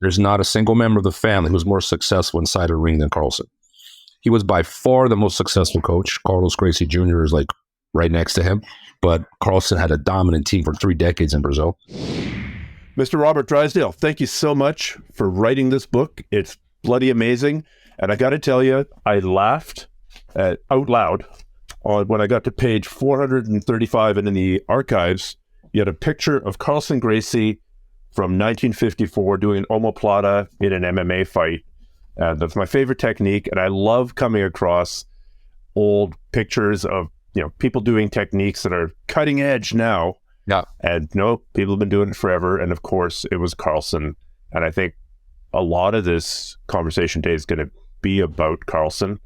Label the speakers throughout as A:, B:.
A: There's not a single member of the family who was more successful inside a ring than Carlson. He was by far the most successful coach. Carlos Gracie Jr. is like right next to him, but Carlson had a dominant team for 3 decades in Brazil.
B: Mr. Robert Drysdale, thank you so much for writing this book. It's bloody amazing. And I got to tell you, I laughed out loud when I got to page 435, and in the archives, you had a picture of Carlson Gracie from 1954 doing omoplata in an MMA fight. That's my favorite technique, and I love coming across old pictures of people doing techniques that are cutting edge now.
A: Yeah.
B: And people have been doing it forever. And of course, it was Carlson. And I think a lot of this conversation today is going to be about Carlson.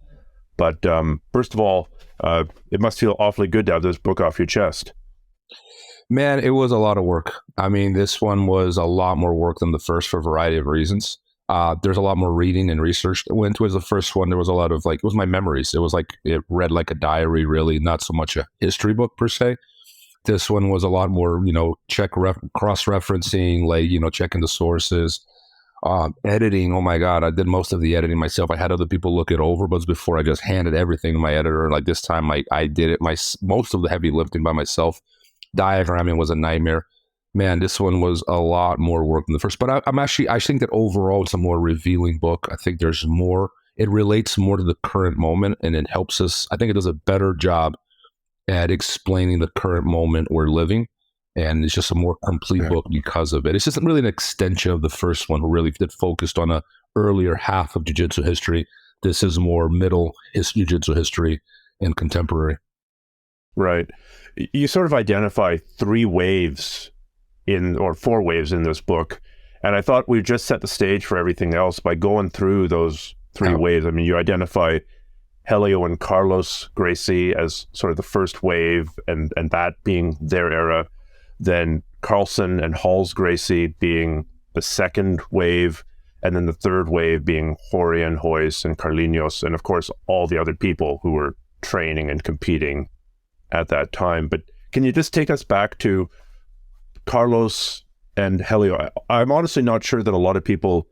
B: But first of all, it must feel awfully good to have this book off your chest.
A: Man, it was a lot of work. I mean, this one was a lot more work than the first for a variety of reasons. There's a lot more reading and research that went towards the first one. There was a lot of it was my memories. It was it read like a diary, really, not so much a history book per se. This one was a lot more, cross-referencing, checking the sources, editing. Oh my God, I did most of the editing myself. I had other people look it over, but before I just handed everything to my editor. Like this time, I did it most of the heavy lifting by myself. Diagramming was a nightmare. Man, this one was a lot more work than the first. But I think that overall it's a more revealing book. I think there's more. It relates more to the current moment, and it helps us. I think it does a better job at explaining the current moment we're living. And it's just a more complete book because of it. It's just really an extension of the first one, who really did focused on a earlier half of jiu-jitsu history. This is more middle jiu-jitsu history and contemporary.
B: Right. You sort of identify 3 waves or 4 waves in this book. And I thought we'd just set the stage for everything else by going through those 3 waves. I mean, you identify Helio and Carlos Gracie as sort of the first wave, and that being their era. Then Carlson and Halls Gracie being the second wave, and then the third wave being Horian, Hoyce, and Carlinhos, and of course all the other people who were training and competing at that time. But can you just take us back to Carlos and Helio? I'm honestly not sure that a lot of people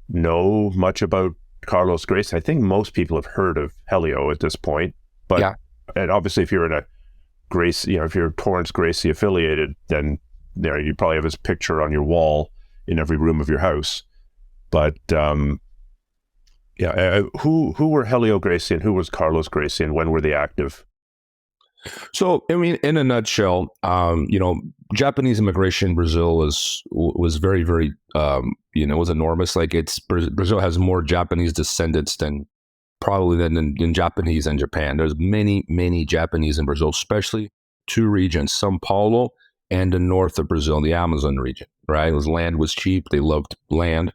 B: know much about Carlos Gracie. I think most people have heard of Helio at this point, but and obviously if you're in a Gracie, if you're Torrance Gracie affiliated, then you probably have his picture on your wall in every room of your house. But who were Helio Gracie and who was Carlos Gracie, and when were they active?
A: So, I mean, in a nutshell, Japanese immigration in Brazil was very, very, was enormous. Brazil has more Japanese descendants than Japanese in Japan. There's many, many Japanese in Brazil, especially 2 regions, São Paulo and the north of Brazil, the Amazon region, right? Land was cheap. They loved land.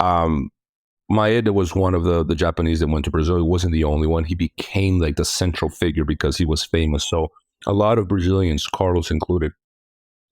A: Maeda was one of the Japanese that went to Brazil. He wasn't the only one. He became the central figure because he was famous. So a lot of Brazilians, Carlos included,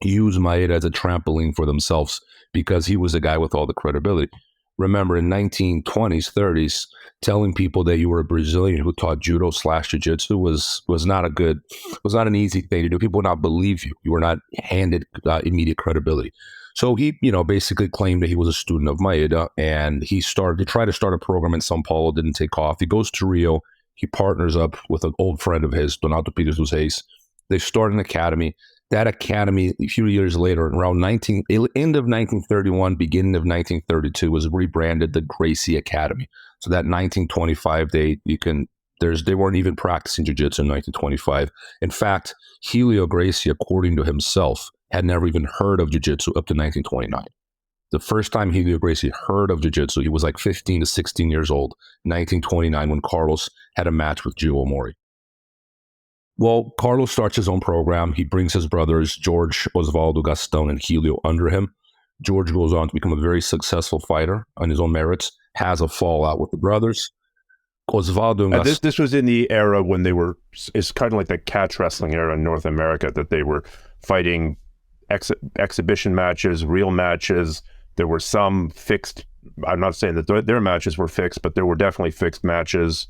A: used Maeda as a trampoline for themselves because he was the guy with all the credibility. Remember, in 1920s, 30s, telling people that you were a Brazilian who taught judo / jiu-jitsu was not an easy thing to do. People would not believe you. You were not handed immediate credibility. So he, basically claimed that he was a student of Maeda, and he started to try to start a program in São Paulo. Didn't take off. He goes to Rio. He partners up with an old friend of his, Donato Pires dos Reis. They start an academy. That academy, a few years later, around end of 1931, beginning of 1932, was rebranded the Gracie Academy. So that 1925, they weren't even practicing jiu-jitsu in 1925. In fact, Helio Gracie, according to himself, had never even heard of jiu-jitsu up to 1929. The first time Helio Gracie heard of jiu-jitsu, he was 15 to 16 years old, 1929, when Carlos had a match with Gio Mori. Well, Carlos starts his own program. He brings his brothers, George, Osvaldo, Gastão, and Helio under him. George goes on to become a very successful fighter on his own merits, has a fallout with the brothers. Osvaldo and
B: this was in the era when it's kind of like the catch wrestling era in North America, that they were fighting exhibition matches, real matches. There were some fixed. I'm not saying that their matches were fixed, but there were definitely fixed matches.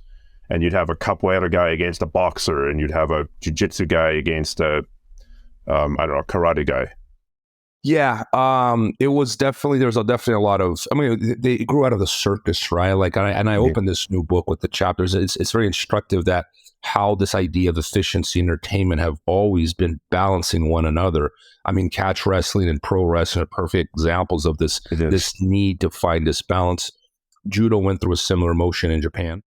B: And you'd have a capoeira guy against a boxer, and you'd have a jiu-jitsu guy against a, karate guy.
A: Yeah, it was definitely definitely a lot of. I mean, they grew out of the circus, right? Like, I opened this new book with the chapters. It's very instructive that how this idea of efficiency and entertainment have always been balancing one another. I mean, catch wrestling and pro wrestling are perfect examples of this need to find this balance. Judo went through a similar motion in Japan,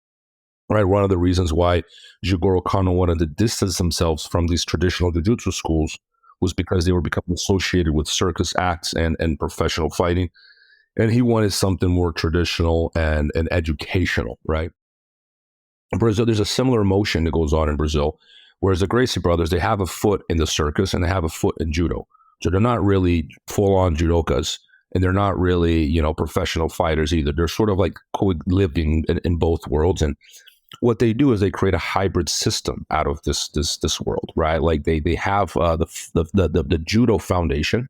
A: right? One of the reasons why Jigoro Kano wanted to distance themselves from these traditional jiu-jitsu schools was because they were becoming associated with circus acts and professional fighting. And he wanted something more traditional and educational, right? In Brazil, there's a similar motion that goes on in Brazil, whereas the Gracie brothers, they have a foot in the circus and they have a foot in judo. So they're not really full-on judokas, and they're not really, professional fighters either. They're sort of like living in both worlds. And what they do is they create a hybrid system out of this world, right? Like they have the judo foundation,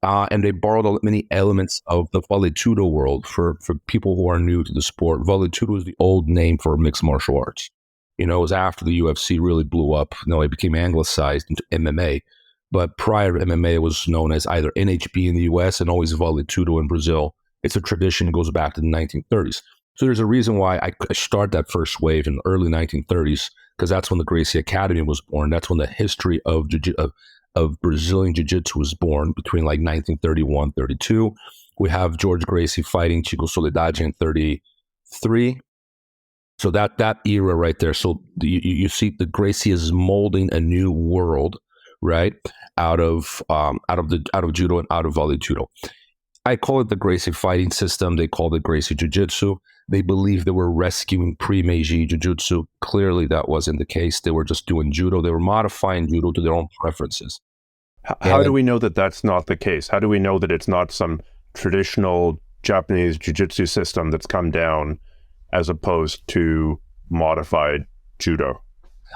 A: and they borrowed many elements of the Vale Tudo world for people who are new to the sport. Vale Tudo is the old name for mixed martial arts. It was after the UFC really blew up. It became anglicized into MMA. But prior to MMA, it was known as either NHB in the US and always Vale Tudo in Brazil. It's a tradition that goes back to the 1930s. So there's a reason why I started that first wave in the early 1930s, because that's when the Gracie Academy was born. That's when the history of Brazilian Jiu-Jitsu was born, between like 1931, 32. We have George Gracie fighting Chico Soledade in 33. So that era right there. So you see the Gracie is molding a new world, right, out of judo and out of Vale Tudo. I call it the Gracie fighting system. They call it Gracie Jiu-Jitsu. They believe they were rescuing pre-Meiji Jiu-Jitsu. Clearly, that wasn't the case. They were just doing judo. They were modifying judo to their own preferences.
B: How do we know that that's not the case? How do we know that it's not some traditional Japanese jiu-jitsu system that's come down as opposed to modified judo?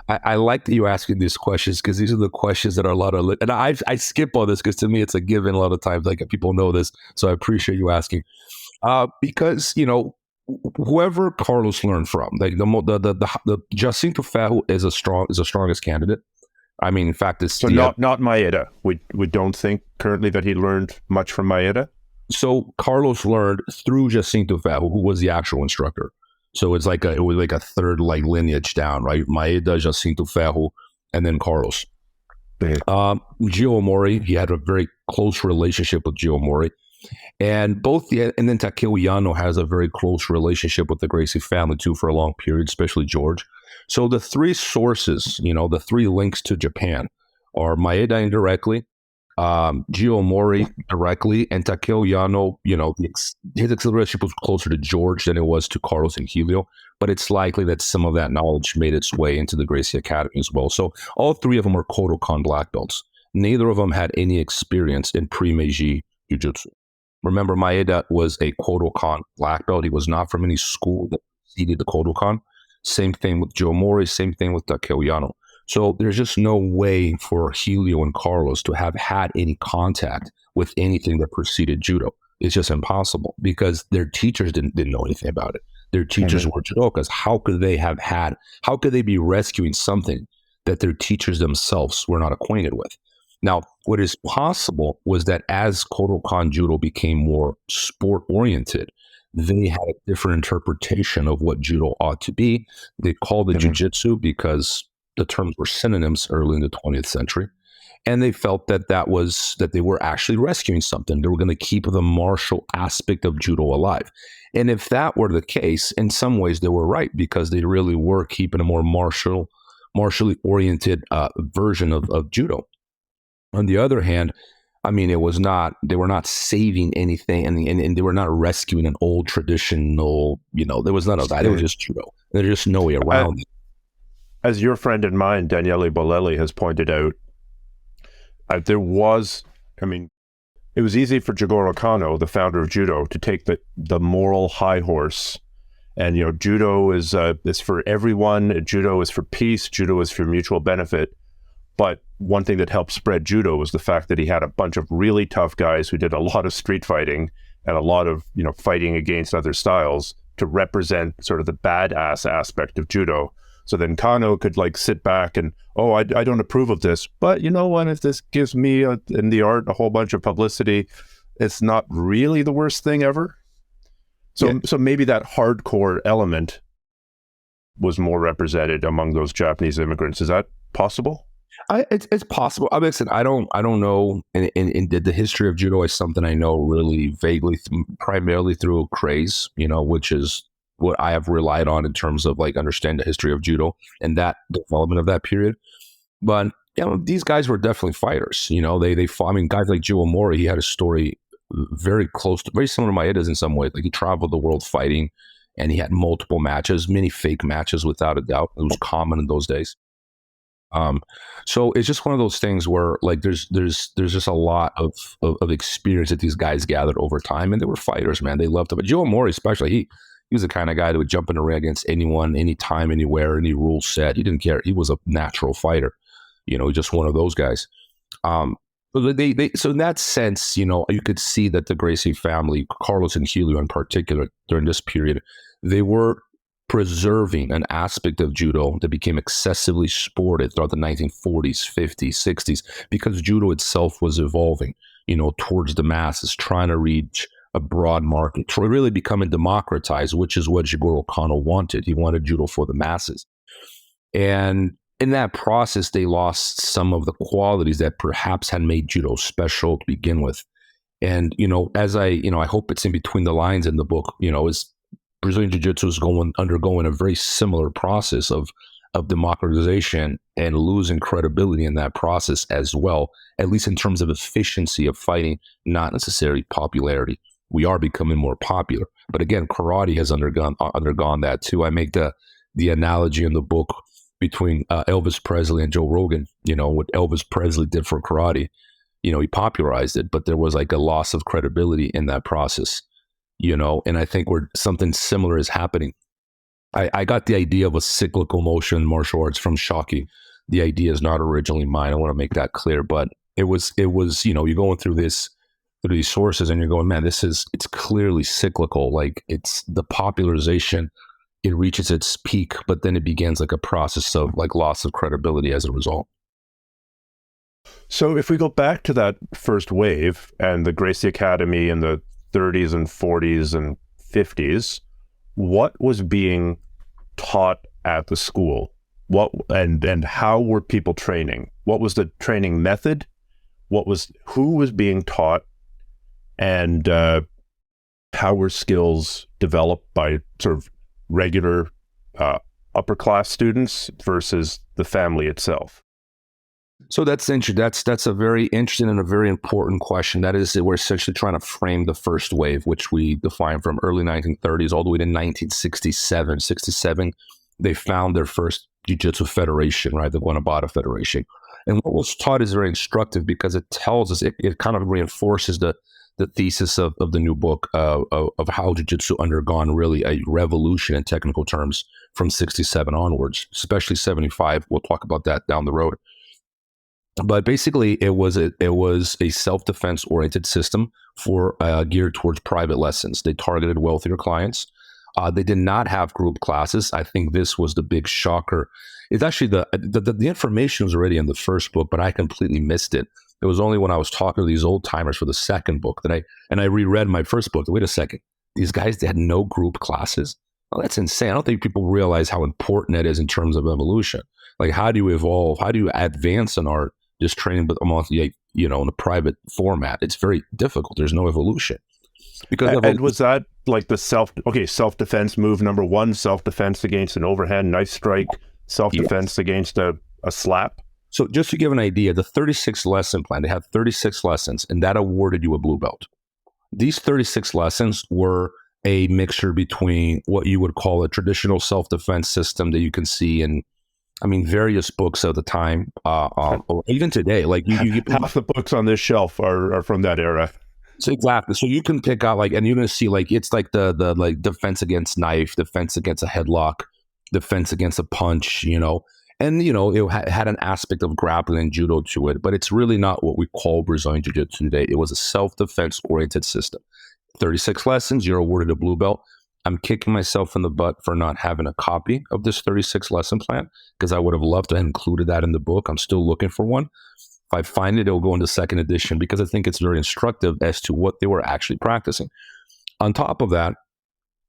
A: I like that you're asking these questions, because these are the questions that are a lot of, and I skip all this because to me it's a given a lot of times. Like, people know this, so I appreciate you asking. Because whoever Carlos learned from, like the Jacinto Ferro is the strongest candidate. I mean, in fact, it's
B: not Maeda. We don't think currently that he learned much from Maeda.
A: So Carlos learned through Jacinto Ferro, who was the actual instructor. So it was like a third lineage down, right? Maeda, Jacinto Ferro, and then Carlos. Gio Mori, he had a very close relationship with Gio Mori. And then Takeo Yano has a very close relationship with the Gracie family too for a long period, especially George. So the three sources, the three links to Japan are Maeda indirectly, Gio Mori directly, and Takeo Yano. His relationship was closer to George than it was to Carlos and Helio, but it's likely that some of that knowledge made its way into the Gracie Academy as well. So all three of them are Kodokan black belts. Neither of them had any experience in pre-Meiji Jiu-Jitsu. Remember, Maeda was a Kodokan black belt. He was not from any school that preceded the Kodokan. Same thing with Gio Mori, same thing with Takeo Yano. So there's just no way for Helio and Carlos to have had any contact with anything that preceded judo. It's just impossible, because their teachers didn't know anything about it. Their teachers were judokas. How could they be rescuing something that their teachers themselves were not acquainted with? Now, what is possible was that as Kodokan Judo became more sport-oriented, they had a different interpretation of what judo ought to be. They called it jiu-jitsu because the terms were synonyms early in the 20th century. And they felt that they were actually rescuing something. They were going to keep the martial aspect of judo alive. And if that were the case, in some ways they were right, because they really were keeping a more martially oriented version of judo. On the other hand, I mean, they were not saving anything, and they were not rescuing an old traditional, there was none of that. It was just judo. There's just no way around it.
B: As your friend and mine, Daniele Bolelli, has pointed out, it was easy for Jigoro Kano, the founder of judo, to take the moral high horse. And, judo is for everyone. Judo is for peace. Judo is for mutual benefit. But one thing that helped spread judo was the fact that he had a bunch of really tough guys who did a lot of street fighting and a lot of, fighting against other styles to represent sort of the badass aspect of judo. So then Kano could like sit back and, oh, I don't approve of this. But you know what? If this gives me in the art a whole bunch of publicity, it's not really the worst thing ever. So maybe that hardcore element was more represented among those Japanese immigrants. Is that possible?
A: It's possible. I mean, I don't know. And the history of judo is something I know really vaguely, primarily through craze, which is what I have relied on in terms of like understanding the history of judo and that development of that period. But these guys were definitely fighters. They fought. I mean, guys like Joe Mori, he had a story very similar to Maeda's in some ways. Like he traveled the world fighting, and he had multiple matches, many fake matches, without a doubt. It was common in those days. So it's just one of those things where like there's just a lot of experience that these guys gathered over time, and they were fighters, man. They loved it. But Joe Mori, especially, he was the kind of guy that would jump in the ring against anyone, anytime, anywhere, any rule set. He didn't care. He was a natural fighter, just one of those guys. But so in that sense, you could see that the Gracie family, Carlos and Helio in particular, during this period, they were preserving an aspect of judo that became excessively sported throughout the 1940s, 50s, 60s, because judo itself was evolving, towards the masses, trying to reach a broad market, to really becoming democratized, which is what Jigoro Kano wanted. He wanted judo for the masses. And in that process, they lost some of the qualities that perhaps had made judo special to begin with. And, as I hope it's in between the lines in the book, is Brazilian Jiu-Jitsu is undergoing a very similar process of democratization and losing credibility in that process as well, at least in terms of efficiency of fighting, not necessarily popularity. We are becoming more popular. But again, karate has undergone that too. I make the analogy in the book between Elvis Presley and Joe Rogan, what Elvis Presley did for karate. He popularized it, but there was like a loss of credibility in that process, and I think something similar is happening. I got the idea of a cyclical motion in martial arts from Shockey. The idea is not originally mine. I want to make that clear, but it was, you're going through these sources and you're going, man, it's clearly cyclical. Like it's the popularization, it reaches its peak, but then it begins like a process of like loss of credibility as a result.
B: So if we go back to that first wave and the Gracie Academy in the 30s and 40s and 50s, what was being taught at the school? And how were people training? What was the training method? Who was being taught? And how were skills developed by sort of regular upper class students versus the family itself?
A: So that's interesting. That's a very interesting and a very important question. That is, we're essentially trying to frame the first wave, which we define from early 1930s all the way to 1967. 67, they found their first Jiu-Jitsu federation, right? The Guanabara Federation. And what was taught is very instructive because it tells us, it kind of reinforces the thesis of the new book of how Jiu-Jitsu undergone really a revolution in technical terms from 67 onwards, especially 75. We'll talk about that down the road. But basically, it was a self-defense oriented system for geared towards private lessons. They targeted wealthier clients. They did not have group classes. I think this was the big shocker. It's actually the information was already in the first book, but I completely missed it. It was only when I was talking to these old timers for the second book that I reread my first book. Wait a second, these guys, they had no group classes. Oh, that's insane. I don't think people realize how important that is in terms of evolution. Like, how do you evolve? How do you advance in art? Just training, but in a private format, it's very difficult. There's no evolution.
B: And was that like the self-defense move number one, self-defense against an overhand knife strike, self-defense against a slap?
A: So just to give an idea, the 36 lesson plan, they had 36 lessons, and that awarded you a blue belt. These 36 lessons were a mixture between what you would call a traditional self-defense system that you can see in, various books of the time, or even today. Like
B: half the books on this shelf are from that era.
A: So exactly. So you can pick out and you're going to see it's like the defense against knife, defense against a headlock, defense against a punch, and it had an aspect of grappling and judo to it, but it's really not what we call Brazilian Jiu-Jitsu today. It was a self-defense oriented system. 36 lessons, you're awarded a blue belt. I'm kicking myself in the butt for not having a copy of this 36 lesson plan, because I would have loved to have included that in the book. I'm still looking for one. If I find it, it'll go into second edition, because I think it's very instructive as to what they were actually practicing. On top of that,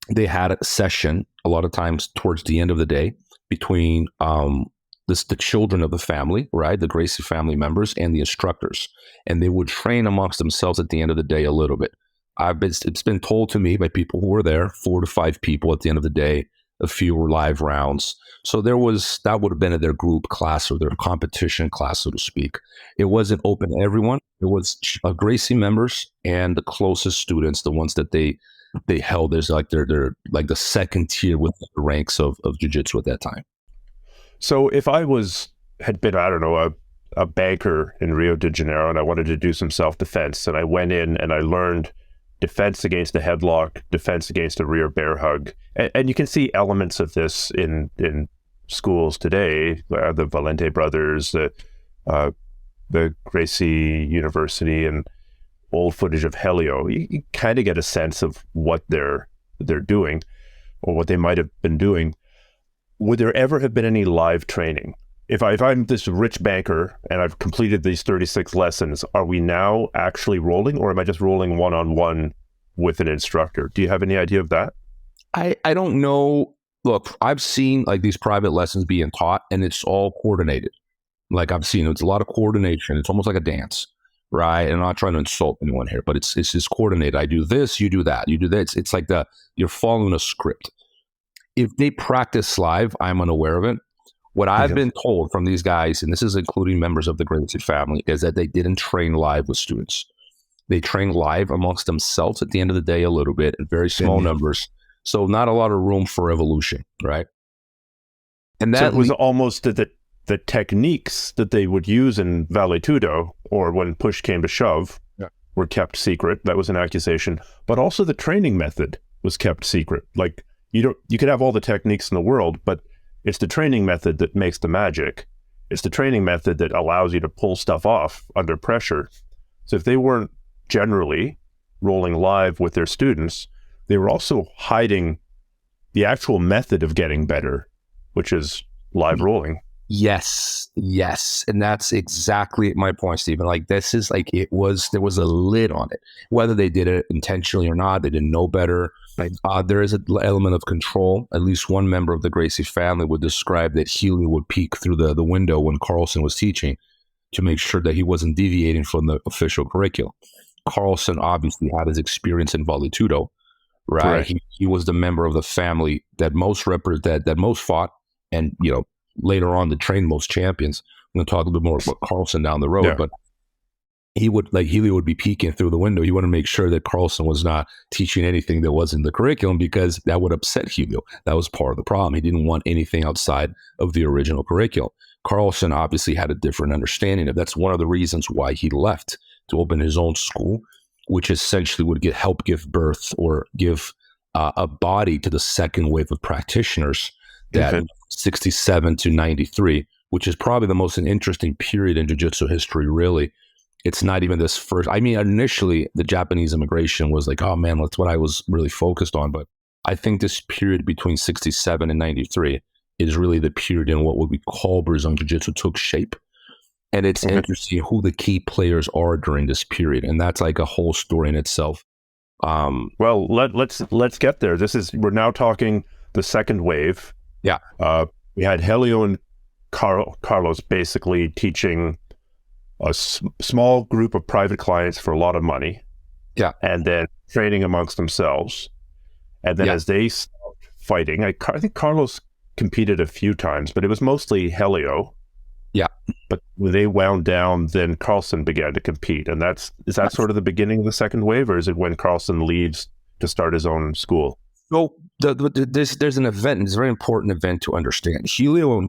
A: they had a session a lot of times towards the end of the day between the children of the family, right? The Gracie family members and the instructors. And they would train amongst themselves at the end of the day a little bit. It's been told to me by people who were there, 4 to 5 people at the end of the day, a few were live rounds. So that would have been in their group class or their competition class, so to speak. It wasn't open to everyone. It was Gracie members and the closest students, the ones that they held as like they're like the second tier with the ranks of jiu-jitsu at that time.
B: So if I had been, I don't know, a banker in Rio de Janeiro, and I wanted to do some self-defense, and I went in and I learned defense against a headlock, defense against a rear bear hug. And you can see elements of this in schools today, the Valente brothers, the Gracie University, and old footage of Helio. You kind of get a sense of what they're doing or what they might have been doing. Would there ever have been any live training? If I'm this rich banker and I've completed these 36 lessons, are we now actually rolling, or am I just rolling one-on-one with an instructor? Do you have any idea of that?
A: I don't know. Look, I've seen like these private lessons being taught, and it's all coordinated. Like I've seen, it's a lot of coordination. It's almost like a dance, right? And I'm not trying to insult anyone here, but it's just coordinated. I do this, you do that, you do that. It's like you're following a script. If they practice live, I'm unaware of it. What I've been told from these guys, and this is including members of the Gracie family, is that they didn't train live with students. They trained live amongst themselves at the end of the day a little bit in very small numbers. So not a lot of room for evolution, right? And that
B: so it was almost the techniques that they would use in Vale Tudo, or when push came to shove, were kept secret. That was an accusation. But also the training method was kept secret. Like you could have all the techniques in the world, but it's the training method that makes the magic. It's the training method that allows you to pull stuff off under pressure. So if they weren't generally rolling live with their students, they were also hiding the actual method of getting better, which is live rolling.
A: Yes. And that's exactly my point, Stephen. Like this is like, there was a lid on it. Whether they did it intentionally or not, they didn't know better. Right. There is an element of control. At least one member of the Gracie family would describe that Helio would peek through the window when Carlson was teaching to make sure that he wasn't deviating from the official curriculum. Carlson obviously had his experience in Vale Tudo, right? He was the member of the family that most that most fought, and later on, the trained most champions. I'm going to talk a little bit more about Carlson down the road, but Helio would be peeking through the window. You want to make sure that Carlson was not teaching anything that wasn't in the curriculum, because that would upset Helio. That was part of the problem. He didn't want anything outside of the original curriculum. Carlson obviously had a different understanding of that's one of the reasons why he left to open his own school, which essentially would help give birth or give a body to the second wave of practitioners that 67 to 93, which is probably the most interesting period in jiu-jitsu history, really. It's not even this first. I mean, initially, the Japanese immigration was like, oh man, that's what I was really focused on. But I think this period between 67 and 93 is really the period in what we call Brazilian Jiu-Jitsu took shape. And it's interesting who the key players are during this period. And that's like a whole story in itself.
B: Well, let's get there. We're now talking the second wave.
A: Yeah.
B: We had Helio and Carlos basically teaching a small group of private clients for a lot of money.
A: Yeah.
B: And then training amongst themselves. And then as they stopped fighting, I think Carlos competed a few times, but it was mostly Helio.
A: Yeah.
B: But when they wound down, then Carlson began to compete. And is that sort of the beginning of the second wave, or is it when Carlson leaves to start his own school?
A: So there's an event, it's a very important event to understand. Helio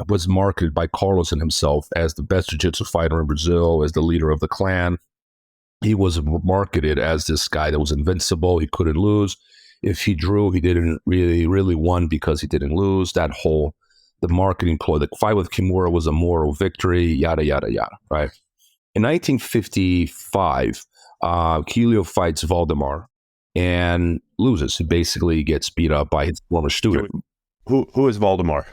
A: was marketed by Carlson himself as the best jiu-jitsu fighter in Brazil, as the leader of the clan. He was marketed as this guy that was invincible. He couldn't lose. If he drew, he didn't really won because he didn't lose. The marketing ploy, the fight with Kimura was a moral victory, yada, yada, yada, right? In 1955, Helio fights Waldemar and loses. He basically gets beat up by his former student.
B: Who is Waldemar?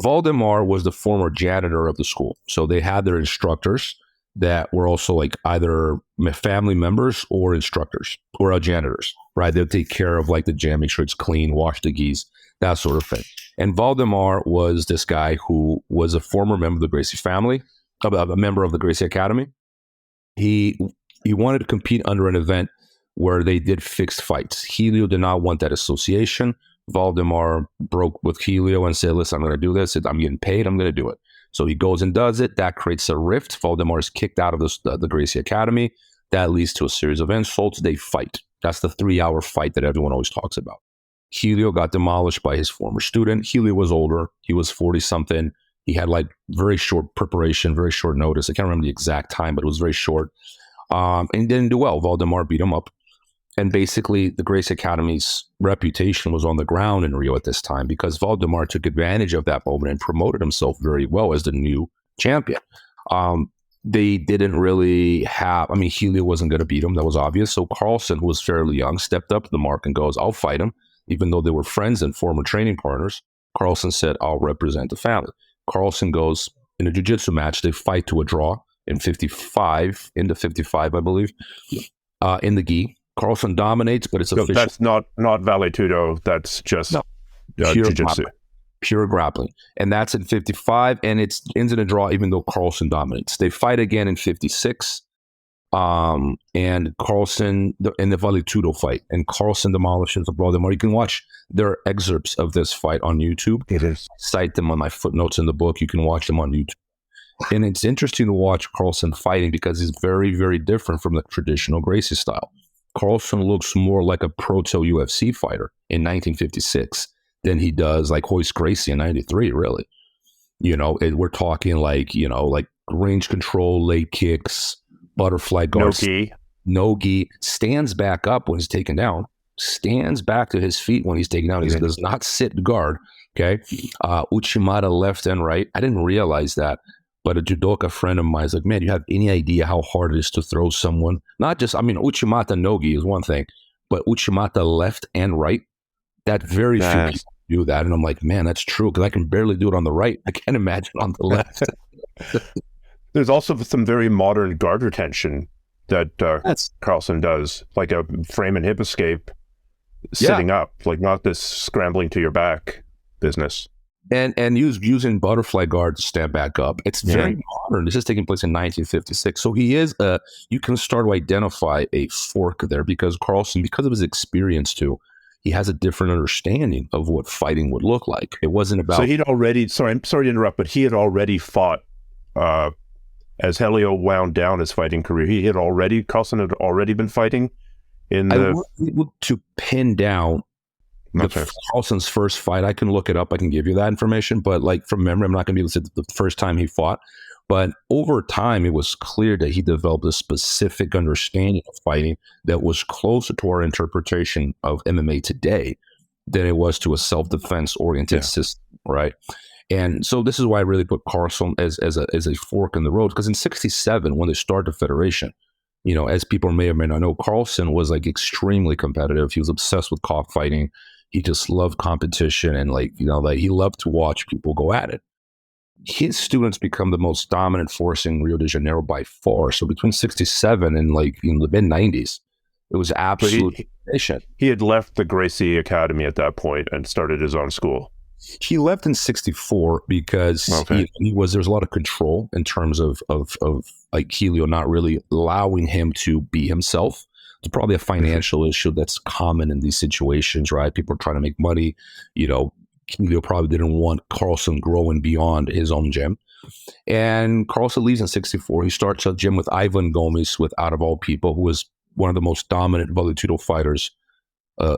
A: Waldemar was the former janitor of the school. So they had their instructors that were also like either family members or instructors or janitors, right? They'll take care of like the gym, make sure it's clean, wash the gis, that sort of thing. And Waldemar was this guy who was a former member of the Gracie family, a member of the Gracie Academy. He wanted to compete under an event where they did fixed fights. Helio did not want that association. Waldemar broke with Helio and said, listen, I'm going to do this. I'm getting paid. I'm going to do it. So he goes and does it. That creates a rift. Waldemar is kicked out of the Gracie Academy. That leads to a series of insults. They fight. That's the 3-hour fight that everyone always talks about. Helio got demolished by his former student. Helio was older. He was 40-something. He had like very short preparation, very short notice. I can't remember the exact time, but it was very short. And he didn't do well. Waldemar beat him up. And basically, the Gracie Academy's reputation was on the ground in Rio at this time because Waldemar took advantage of that moment and promoted himself very well as the new champion. They didn't really have, Helio wasn't going to beat him. That was obvious. So Carlson, who was fairly young, stepped up to the mark and goes, I'll fight him. Even though they were friends and former training partners, Carlson said, I'll represent the family. Carlson goes in a jiu-jitsu match. They fight to a draw in 55, into 55, I believe, in the gi. Carlson dominates, but it's official.
B: That's not Vale Tudo. That's just jiu-jitsu.
A: Pure grappling. And that's in 55, and it ends in a draw even though Carlson dominates. They fight again in 56, and Carlson, in the Vale Tudo fight, and Carlson demolishes Waldemar. You can watch their excerpts of this fight on YouTube.
B: It is.
A: Cite them on my footnotes in the book. You can watch them on YouTube. And it's interesting to watch Carlson fighting because he's very, very different from the traditional Gracie style. Carlson looks more like a proto UFC fighter in 1956 than he does like Royce Gracie in 93, really. We're talking like range control, leg kicks, butterfly guards. No gi, stands back up when he's taken down, stands back to his feet when he's taken down. He does not sit guard, okay? Uchimata left and right. I didn't realize that. But a judoka friend of mine is like, man, you have any idea how hard it is to throw someone? Not just, Uchimata no-gi is one thing, but Uchimata left and right, that very few people do that. And I'm like, man, that's true, because I can barely do it on the right. I can't imagine on the left.
B: There's also some very modern guard retention that Carlson does, like a frame and hip escape, sitting up, like not this scrambling to your back business.
A: And using butterfly guard to stand back up. It's very modern. This is taking place in 1956. So he is you can start to identify a fork there because Carlson, because of his experience too, he has a different understanding of what fighting would look like. It wasn't about...
B: So he'd already, I'm sorry to interrupt, but he had already fought, as Helio wound down his fighting career, Carlson had already been fighting in the...
A: To pin down Carlson's first fight, I can look it up. I can give you that information, but like from memory, I'm not going to be able to say the first time he fought. But over time, it was clear that he developed a specific understanding of fighting that was closer to our interpretation of MMA today than it was to a self-defense oriented system, right? And so this is why I really put Carlson as a fork in the road, because in '67, when they started the federation, as people may or may not know, Carlson was like extremely competitive. He was obsessed with cockfighting. He just loved competition and he loved to watch people go at it. His students become the most dominant force in Rio de Janeiro by far. So between 67 and in the mid 90s, it was absolute domination.
B: He had left the Gracie Academy at that point and started his own school.
A: He left in 64 because there was a lot of control in terms of like Helio not really allowing him to be himself. It's probably a financial issue that's common in these situations, right? People are trying to make money. Helio probably didn't want Carlson growing beyond his own gym. And Carlson leaves in 64. He starts a gym with Ivan Gomes, out of all people, who was one of the most dominant Vale Tudo fighters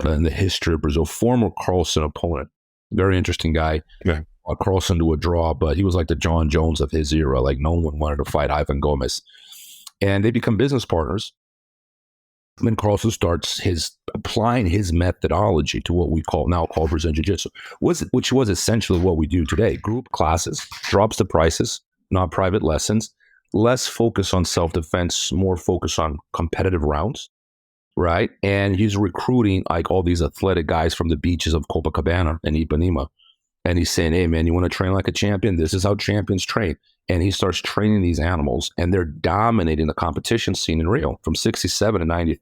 A: in the history of Brazil. Former Carlson opponent. Very interesting guy.
B: Yeah.
A: Carlson to a draw, but he was like the John Jones of his era. Like no one wanted to fight Ivan Gomes. And they become business partners. Then Carlson starts applying his methodology to what we now call Brazilian Jiu-Jitsu, which was essentially what we do today. Group classes, drops the prices, not private lessons, less focus on self-defense, more focus on competitive rounds. right? And he's recruiting like all these athletic guys from the beaches of Copacabana and Ipanema. And he's saying, hey, man, you want to train like a champion? This is how champions train. And he starts training these animals, and they're dominating the competition scene in Rio from 67 to 90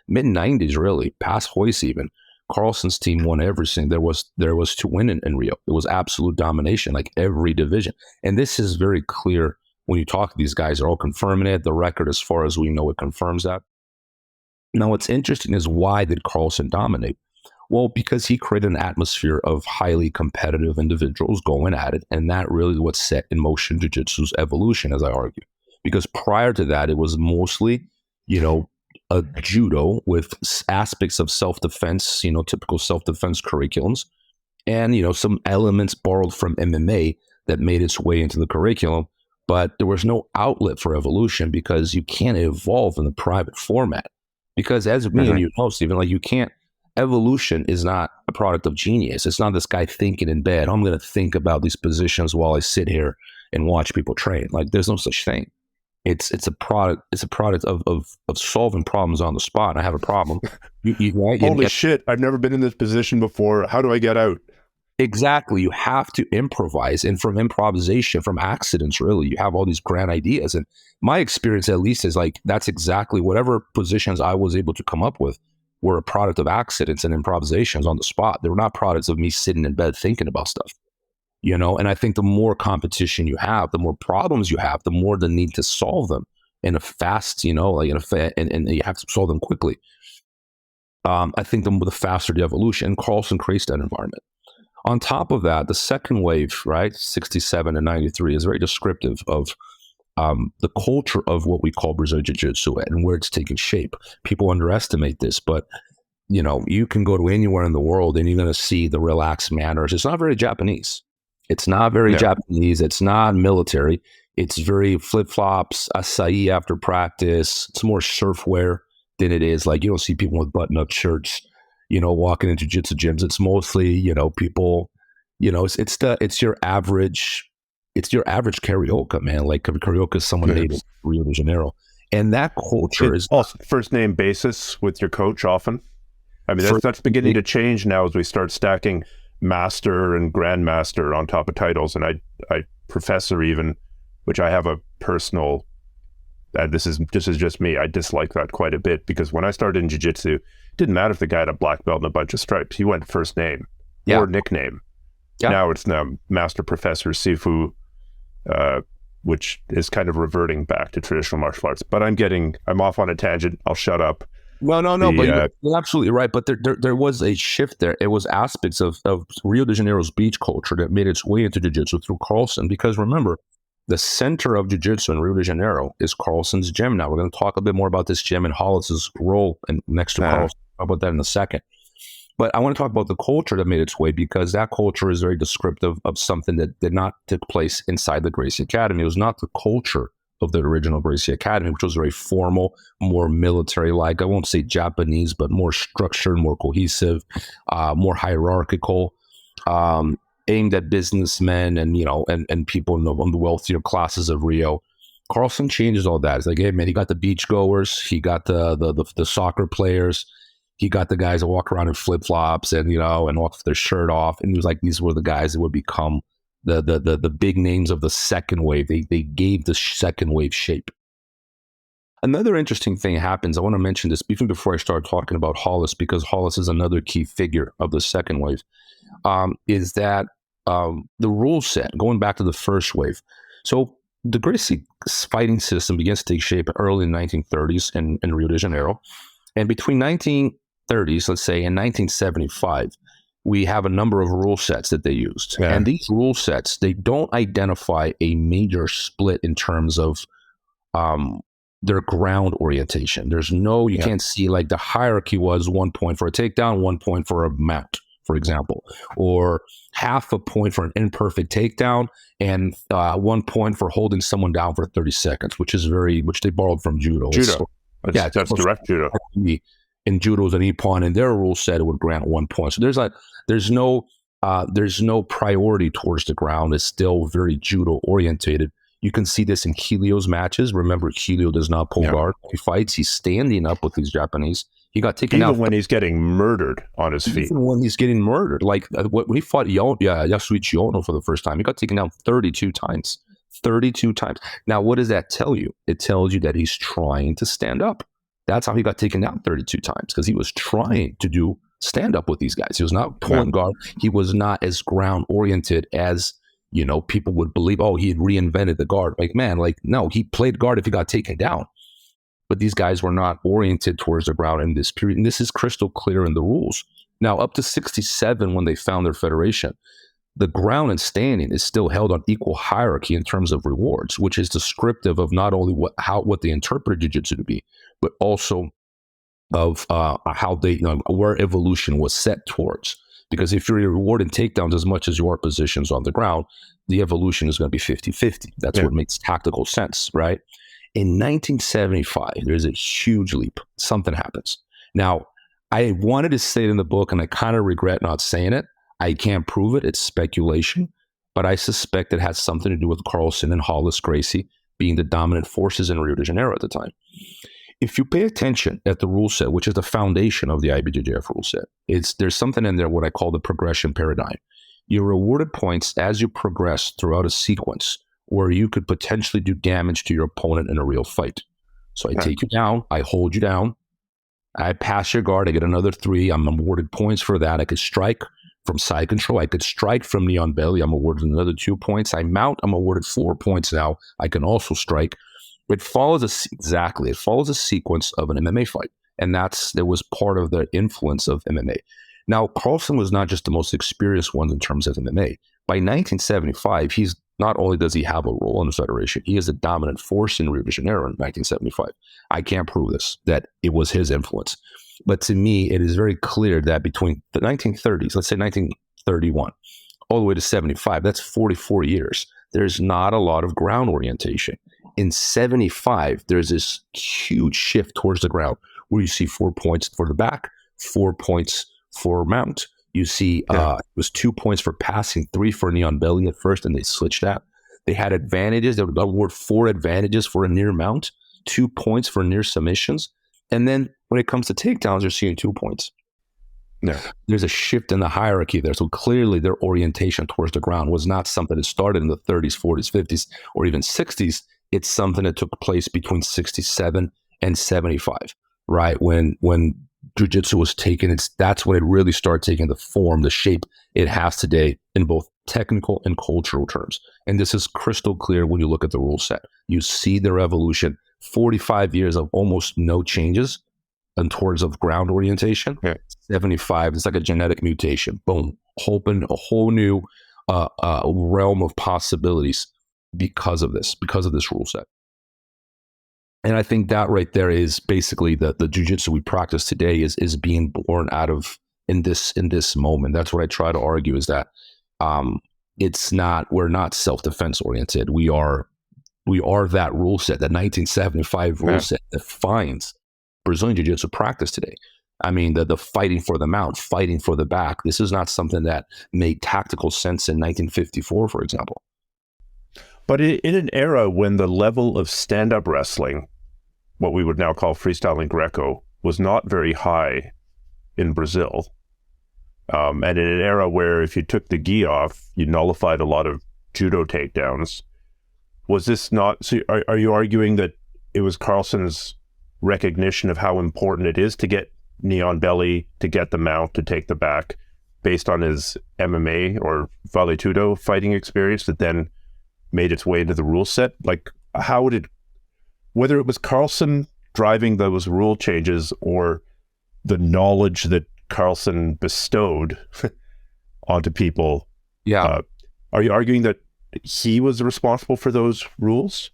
A: mid-90s, really, past Hoist even. Carlson's team won everything there was to win in Rio. It was absolute domination, like every division. And this is very clear when you talk to these guys. They're all confirming it. The record, as far as we know, it confirms that. Now, what's interesting is, why did Carlson dominate? Well, because he created an atmosphere of highly competitive individuals going at it, and that really is what set in motion jiu-jitsu's evolution, as I argue. Because prior to that, it was mostly, a judo with aspects of self-defense, typical self-defense curriculums, and, some elements borrowed from MMA that made its way into the curriculum. But there was no outlet for evolution, because you can't evolve in the private format. Because as me and you know, Stephen, like, you can't. Evolution is not a product of genius. It's not this guy thinking in bed, I'm going to think about these positions while I sit here and watch people train. Like, there's no such thing. It's a product. It's a product of solving problems on the spot. I have a problem.
B: Holy shit! I've never been in this position before. How do I get out?
A: Exactly. You have to improvise, and from improvisation, from accidents, really, you have all these grand ideas. And my experience, at least, is like, that's exactly whatever positions I was able to come up with were a product of accidents and improvisations on the spot. They were not products of me sitting in bed thinking about stuff, And I think the more competition you have, the more problems you have, the more the need to solve them in a fast, and you have to solve them quickly. I think the faster the evolution. And Carlson creates that environment. On top of that, the second wave, right, 67 and 93, is very descriptive of the culture of what we call Brazilian Jiu-Jitsu and where it's taking shape. People underestimate this, but you can go to anywhere in the world and you're going to see the relaxed manners. It's not very Japanese. It's not very Japanese. It's not military. It's very flip-flops, acai after practice. It's more surf wear than it is. Like, you don't see people with button-up shirts, walking into jiu-jitsu gyms. It's mostly, people, it's your average. It's your average carioca, man. Like, carioca is someone native Rio de Janeiro. And that culture is
B: also first name basis with your coach often. I mean, that's beginning to change now as we start stacking master and grandmaster on top of titles. And I professor even, which I have a personal, this is just me. I dislike that quite a bit, because when I started in jiu-jitsu, it didn't matter if the guy had a black belt and a bunch of stripes. He went first name or nickname. Yeah. Now it's master, professor, sifu, which is kind of reverting back to traditional martial arts. But I'm off on a tangent. I'll shut up.
A: No, but you're absolutely right. But there was a shift there. It was aspects of Rio de Janeiro's beach culture that made its way into jiu-jitsu through Carlson. Because remember, the center of jiu-jitsu in Rio de Janeiro is Carlson's gym. Now, we're going to talk a bit more about this gym and Hollis's role next to Carlson. I'll talk about that in a second. But I want to talk about the culture that made its way, because that culture is very descriptive of something that did not take place inside the Gracie Academy. It was not the culture of the original Gracie Academy, which was very formal, more military-like. I won't say Japanese, but more structured, more cohesive, more hierarchical, aimed at businessmen and and people in the wealthier classes of Rio. Carlson changes all that. It's like, hey man, he got the beachgoers, he got the soccer players. He got the guys that walk around in flip-flops and walk with their shirt off. And he was like, these were the guys that would become the big names of the second wave. They gave the second wave shape. Another interesting thing happens. I want to mention this even before I start talking about Hollis, because Hollis is another key figure of the second wave, is that the rule set, going back to the first wave. So the Gracie fighting system begins to take shape early in the 1930s in Rio de Janeiro. And between 1930s, let's say, and 1975, we have a number of rule sets that they used. Yeah. And these rule sets, they don't identify a major split in terms of their ground orientation. There's no, you can't see, like, the hierarchy was 1 point for a takedown, 1 point for a mount, for example, or half a point for an imperfect takedown and 1 point for holding someone down for 30 seconds, which they borrowed from judo.
B: That's direct judo.
A: In judo's an ippon, and their rule said it would grant 1 point. So there's no priority towards the ground. It's still very judo orientated. You can see this in Helio's matches. Remember, Helio does not pull guard. He fights. He's standing up with these Japanese. He got taken out.
B: Even when he's getting murdered on his feet.
A: Even when he's getting murdered. Like when he fought Yasuichi Ono for the first time, he got taken down 32 times. 32 times. Now, what does that tell you? It tells you that he's trying to stand up. That's how he got taken down 32 times, because he was trying to do stand up with these guys. He was not pulling guard. He was not as ground oriented as, people would believe. Oh, he had reinvented the guard. Like, man, no, he played guard if he got taken down. But these guys were not oriented towards the ground in this period. And this is crystal clear in the rules. Now, up to 67, when they found their federation, the ground and standing is still held on equal hierarchy in terms of rewards, which is descriptive of not only what they interpreted jiu-jitsu to be, but also of how they, where evolution was set towards. Because if you're rewarding takedowns as much as you are positions on the ground, the evolution is going to be 50-50. That's what makes tactical sense, right? In 1975, there's a huge leap. Something happens. Now, I wanted to say it in the book, and I kind of regret not saying it. I can't prove it. It's speculation. But I suspect it has something to do with Carlson and Hollis Gracie being the dominant forces in Rio de Janeiro at the time. If you pay attention at the rule set, which is the foundation of the IBJJF rule set, there's something in there, what I call the progression paradigm. You're rewarded points as you progress throughout a sequence where you could potentially do damage to your opponent in a real fight. So I take you down, I hold you down, I pass your guard, I get another 3, I'm awarded points for that. I could strike from side control, I could strike from knee on belly, I'm awarded another 2 points. I mount, I'm awarded 4 points now. I can also strike. It follows a sequence of an MMA fight. And that was part of the influence of MMA. Now, Carlson was not just the most experienced one in terms of MMA. By 1975, not only does he have a role in the federation, he is a dominant force in Rio de Janeiro in 1975. I can't prove this, that it was his influence. But to me, it is very clear that between the 1930s, let's say 1931, all the way to 75, that's 44 years. There's not a lot of ground orientation. In 75, there's this huge shift towards the ground where you see 4 points for the back, 4 points for mount. You see it was 2 points for passing, 3 for knee on belly at first, and they switched that. They had advantages. They would award 4 advantages for a near mount, 2 points for near submissions. And then when it comes to takedowns, you're seeing 2 points.
B: No.
A: There's a shift in the hierarchy there. So clearly their orientation towards the ground was not something that started in the 30s, 40s, 50s, or even 60s. It's something that took place between 67 and 75, right? When jiu-jitsu was taken, that's when it really started taking the form, the shape it has today in both technical and cultural terms. And this is crystal clear when you look at the rule set. You see their evolution, 45 years of almost no changes and towards of ground orientation. 75, it's like a genetic mutation. Boom, open a whole new realm of possibilities because of this rule set. And I think that right there is basically the jiu-jitsu we practice today is being born out of in this moment. That's what I try to argue, is that we're not self-defense oriented. We are that rule set, that 1975 rule set that defines Brazilian jiu-jitsu practice today. I mean, the fighting for the mount, fighting for the back. This is not something that made tactical sense in 1954, for example.
B: But in an era when the level of stand-up wrestling, what we would now call freestyling Greco, was not very high in Brazil, and in an era where if you took the gi off, you nullified a lot of judo takedowns, was this not... So are you arguing that it was Carlson's recognition of how important it is to get knee on belly, to get the mount, to take the back, based on his MMA or Vale Tudo fighting experience that then made its way into the rule set? Like, how would it, whether it was Carlson driving those rule changes or the knowledge that Carlson bestowed onto people, are you arguing that he was responsible for those rules?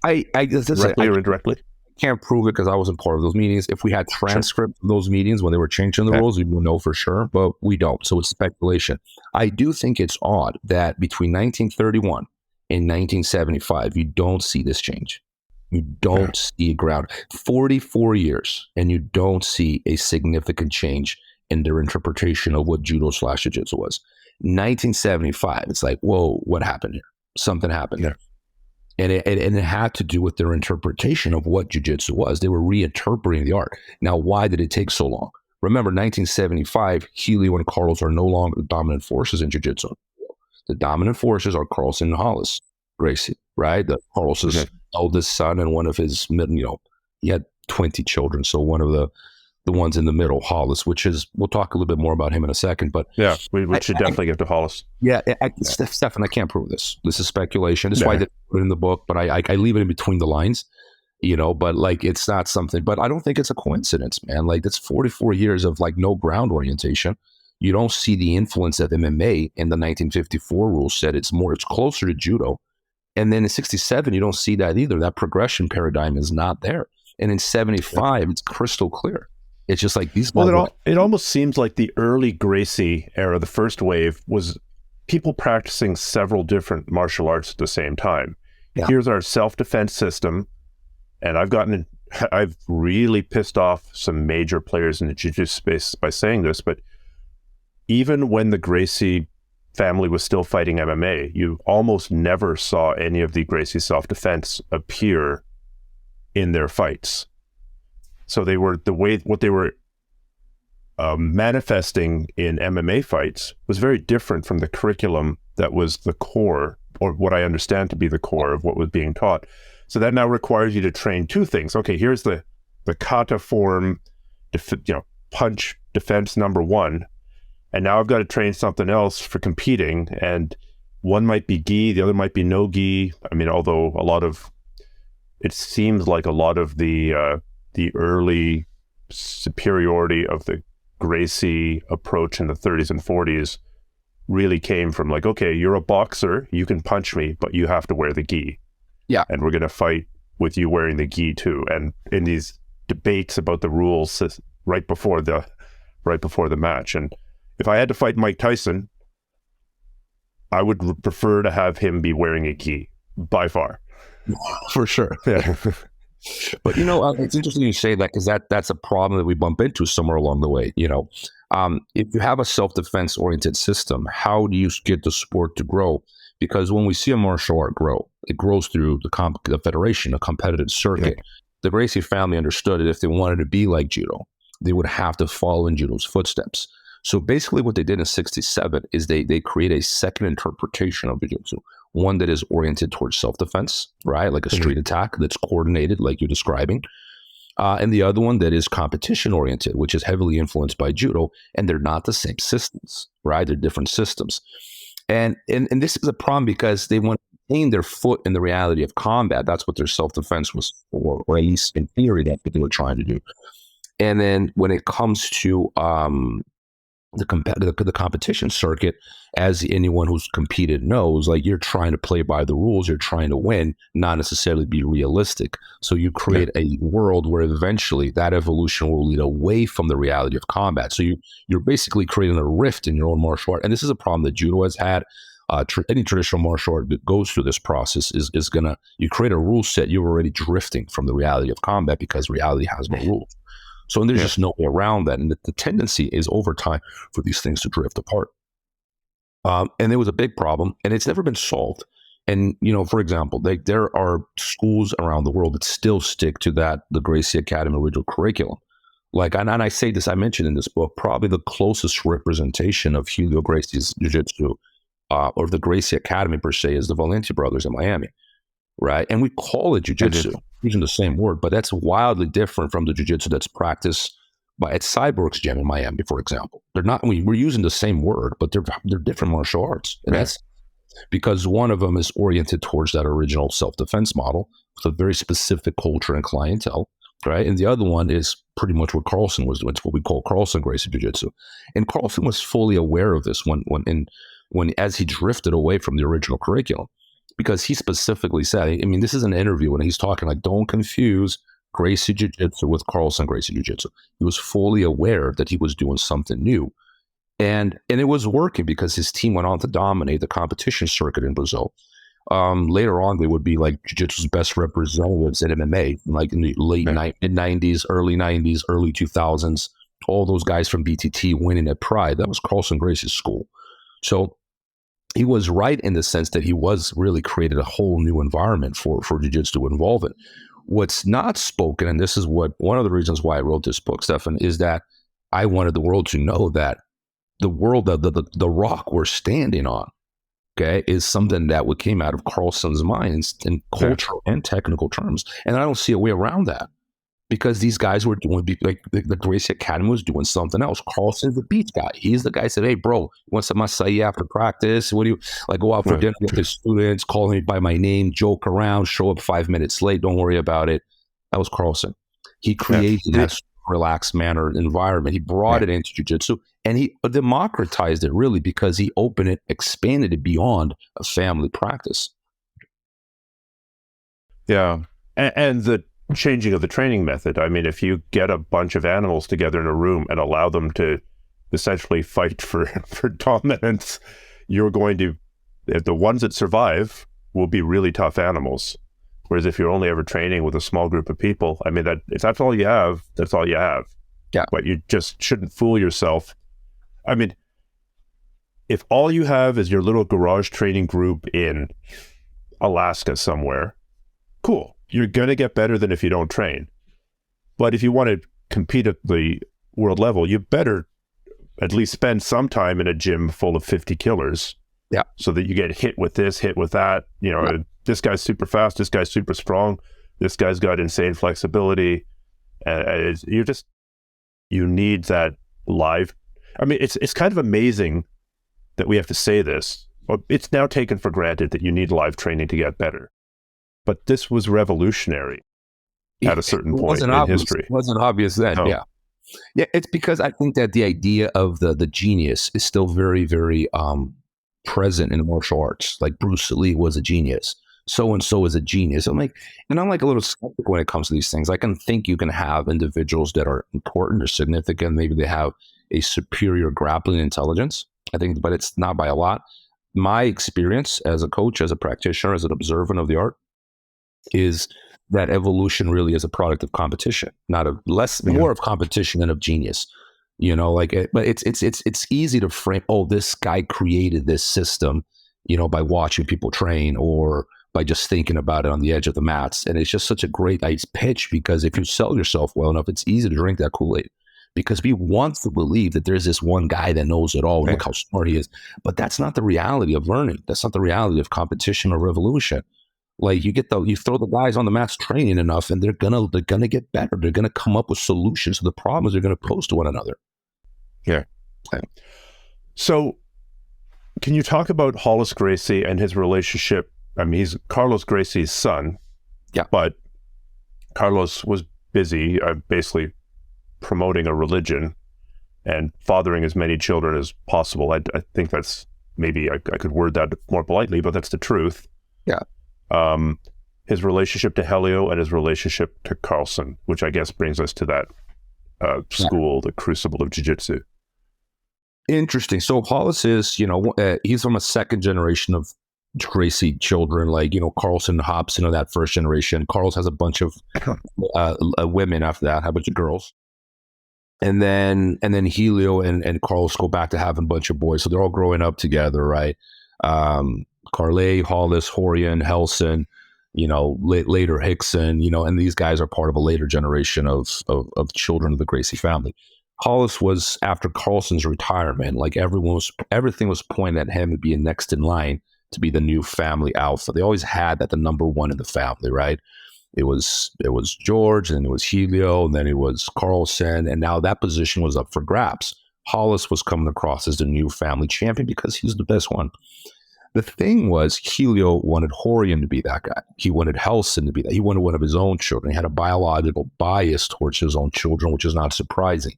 B: Directly or indirectly?
A: I can't prove it because I wasn't part of those meetings. If we had transcripts of those meetings when they were changing the rules, we would know for sure, but we don't. So it's speculation. I do think it's odd that between 1931 in 1975, you don't see this change. You don't see ground. 44 years, and you don't see a significant change in their interpretation of what judo/jiu-jitsu was. 1975, it's like, whoa, what happened here? Something happened there. And it had to do with their interpretation of what jiu-jitsu was. They were reinterpreting the art. Now, why did it take so long? Remember, 1975, Helio and Carlos are no longer the dominant forces in jiu-jitsu. The dominant forces are Carlson and Hollis, Gracie, right? The Carlos's eldest son and one of his, he had 20 children. So one of the ones in the middle, Hollis, which is, we'll talk a little bit more about him in a second. But
B: yeah, we should definitely get to Hollis.
A: Yeah, Stephan, I can't prove this. This is speculation. That's why I didn't put it in the book, but I leave it in between the lines, but like, it's not something, but I don't think it's a coincidence, man. Like, that's 44 years of like no ground orientation. You don't see the influence of MMA in the 1954 rule set. It's closer to judo. And then in 67, you don't see that either. That progression paradigm is not there. And in 75, it's crystal clear. It's just like these.
B: Well, it almost seems like the early Gracie era, the first wave, was people practicing several different martial arts at the same time. Yeah. Here's our self-defense system. And I've really pissed off some major players in the jiu-jitsu space by saying this, but even when the Gracie family was still fighting MMA, you almost never saw any of the Gracie self-defense appear in their fights. So what they were manifesting in MMA fights was very different from the curriculum that was the core, or what I understand to be the core of what was being taught. So that now requires you to train two things. Okay, here's the kata form, punch defense number one, and now I've got to train something else for competing. And one might be gi, the other might be no gi. I mean, although it seems like a lot of the early superiority of the Gracie approach in the 30s and 40s really came from like, okay, you're a boxer, you can punch me, but you have to wear the gi.
A: Yeah.
B: And we're going to fight with you wearing the gi too. And in these debates about the rules right before the match. And if I had to fight Mike Tyson, I would prefer to have him be wearing a gi by far.
A: For sure. Yeah. But it's interesting you say that, because that's a problem that we bump into somewhere along the way. If you have a self-defense oriented system, how do you get the sport to grow? Because when we see a martial art grow, it grows through the federation, a competitive circuit. Yeah. The Gracie family understood that if they wanted to be like judo, they would have to follow in judo's footsteps. So basically what they did in 67 is they create a second interpretation of jiu-jitsu, one that is oriented towards self-defense, right? Like a street attack that's coordinated, like you're describing. And the other one that is competition-oriented, which is heavily influenced by judo, and they're not the same systems, right? They're different systems. And this is a problem because they want to maintain their foot in the reality of combat. That's what their self-defense was for, or at least in theory, that's what they were trying to do. And then when it comes to the competition circuit, as anyone who's competed knows, like, you're trying to play by the rules, you're trying to win, not necessarily be realistic. So you create a world where eventually that evolution will lead away from the reality of combat. So you're basically creating a rift in your own martial art. And this is a problem that judo has had. Any traditional martial art that goes through this process is you create a rule set, you're already drifting from the reality of combat because reality has no rules. So there's just no way around that. And the tendency is over time for these things to drift apart. And there was a big problem, and it's never been solved. And, for example, there are schools around the world that still stick to the Gracie Academy original curriculum. Like, and I say this, I mentioned in this book, probably the closest representation of Helio Gracie's jiu-jitsu, or the Gracie Academy per se, is the Valenti brothers in Miami. Right. And we call it jiu-jitsu, using the same word, but that's wildly different from the jiu-jitsu that's practiced at Cyborg's gym in Miami, for example. They're not, we're using the same word, but they're different martial arts. And that's because one of them is oriented towards that original self-defense model with a very specific culture and clientele. Right. And the other one is pretty much what Carlson was doing. It's what we call Carlson Gracie Jiu-Jitsu. And Carlson was fully aware of this when as he drifted away from the original curriculum. Because he specifically said, this is an interview and he's talking like, don't confuse Gracie Jiu-Jitsu with Carlson Gracie Jiu-Jitsu. He was fully aware that he was doing something new. And it was working because his team went on to dominate the competition circuit in Brazil. Later on, they would be like Jiu-Jitsu's best representatives in MMA, like in the mid-90s, early 90s, early 2000s. All those guys from BTT winning at Pride. That was Carlson Gracie's school. So he was right in the sense that he was really created a whole new environment for jiu-jitsu to involve in. What's not spoken, and this is what one of the reasons why I wrote this book, Stephan, is that I wanted the world to know that the world, the rock we're standing on, okay, is something that what came out of Carlson's mind in cultural and technical terms. And I don't see a way around that, because these guys were doing, like the Gracie Academy was doing something else. Carlson's the beats guy. He's the guy who said, hey, bro, you want some acai after practice? What do you, like, go out for dinner with the students, call me by my name, joke around, show up 5 minutes late, don't worry about it. That was Carlson. He created that relaxed manner environment. He brought it into jiu-jitsu, and he democratized it, really, because he opened it, expanded it beyond a family practice.
B: Yeah. And the changing of the training method. I mean, if you get a bunch of animals together in a room and allow them to essentially fight for dominance, you're going to, the ones that survive will be really tough animals. Whereas if you're only ever training with a small group of people, I mean, that if that's all you have, that's all you have.
A: Yeah.
B: But you just shouldn't fool yourself. I mean, if all you have is your little garage training group in Alaska somewhere, cool. You're going to get better than if you don't train. But if you want to compete at the world level, you better at least spend some time in a gym full of 50 killers.
A: Yeah.
B: So that you get hit with this, hit with that. You know, this guy's super fast, this guy's super strong, this guy's got insane flexibility. You need that live. I mean, it's kind of amazing that we have to say this. It's now taken for granted that you need live training to get better. But this was revolutionary at a certain point in history.
A: It wasn't obvious then,
B: No.
A: yeah. Yeah, it's because I think that the idea of the genius is still very, very present in martial arts. Like Bruce Lee was a genius. So-and-so is a genius. I'm like a little skeptical when it comes to these things. I can think you can have individuals that are important or significant. Maybe they have a superior grappling intelligence. I think, but it's not by a lot. My experience as a coach, as a practitioner, as an observant of the art, is that evolution really is a product of competition, more of competition than of genius. You know, but it's easy to frame, oh, this guy created this system, you know, by watching people train or by just thinking about it on the edge of the mats. And it's just such a great ice pitch, because if you sell yourself well enough, it's easy to drink that Kool-Aid, because we want to believe that there's this one guy that knows it all. Look how smart he is. But that's not the reality of learning. That's not the reality of competition or revolution. Like you throw the guys on the mats training enough, and they're gonna get better. They're gonna come up with solutions to the problems they're gonna pose to one another.
B: Yeah. So, can you talk about Hollis Gracie and his relationship? I mean, he's Carlos Gracie's son.
A: Yeah.
B: But Carlos was busy, basically promoting a religion and fathering as many children as possible. I think that's maybe I could word that more politely, but that's the truth.
A: Yeah.
B: His relationship to Helio and his relationship to Carlson, which I guess brings us to that school, the Crucible of Jiu-Jitsu.
A: Interesting. So Hollis is, you know, he's from a second generation of Gracie children, like, you know, Carlson hops into that first generation. Carlos has a bunch of women after that, a bunch of girls. And then Helio and Carlos go back to having a bunch of boys. So they're all growing up together, right? Carle, Hollis, Horian, Helson, you know, later Hickson, you know, and these guys are part of a later generation of children of the Gracie family. Hollis was, after Carlson's retirement, like everything was pointed at him to be next in line to be the new family alpha. They always had that, the number one in the family, right? It was George, and it was Helio, and then it was Carlson, and now that position was up for grabs. Hollis was coming across as the new family champion because he was the best one. The thing was, Helio wanted Horian to be that guy. He wanted Helson to be that. He wanted one of his own children. He had a biological bias towards his own children, which is not surprising,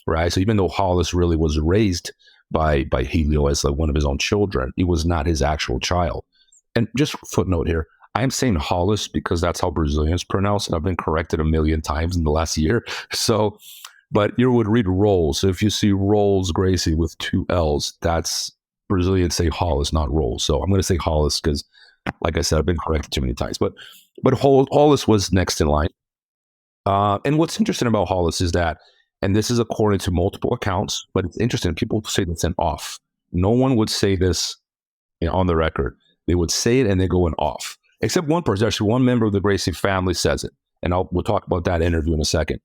A: right? So even though Hollis really was raised by Helio as like one of his own children, he was not his actual child. And just footnote here, I'm saying Hollis because that's how Brazilians pronounce it. I've been corrected a million times in the last year. So, but you would read Rolls. So if you see Rolls Gracie with 2 L's, that's Brazilians say Hollis, not Rolls. So I'm going to say Hollis because, like I said, I've been corrected too many times. But Hollis was next in line. And what's interesting about Hollis is that, and this is according to multiple accounts, but it's interesting, people say this in off. No one would say this on the record. They would say it and they go off. Except one person, actually one member of the Gracie family says it. And we'll talk about that interview in a second.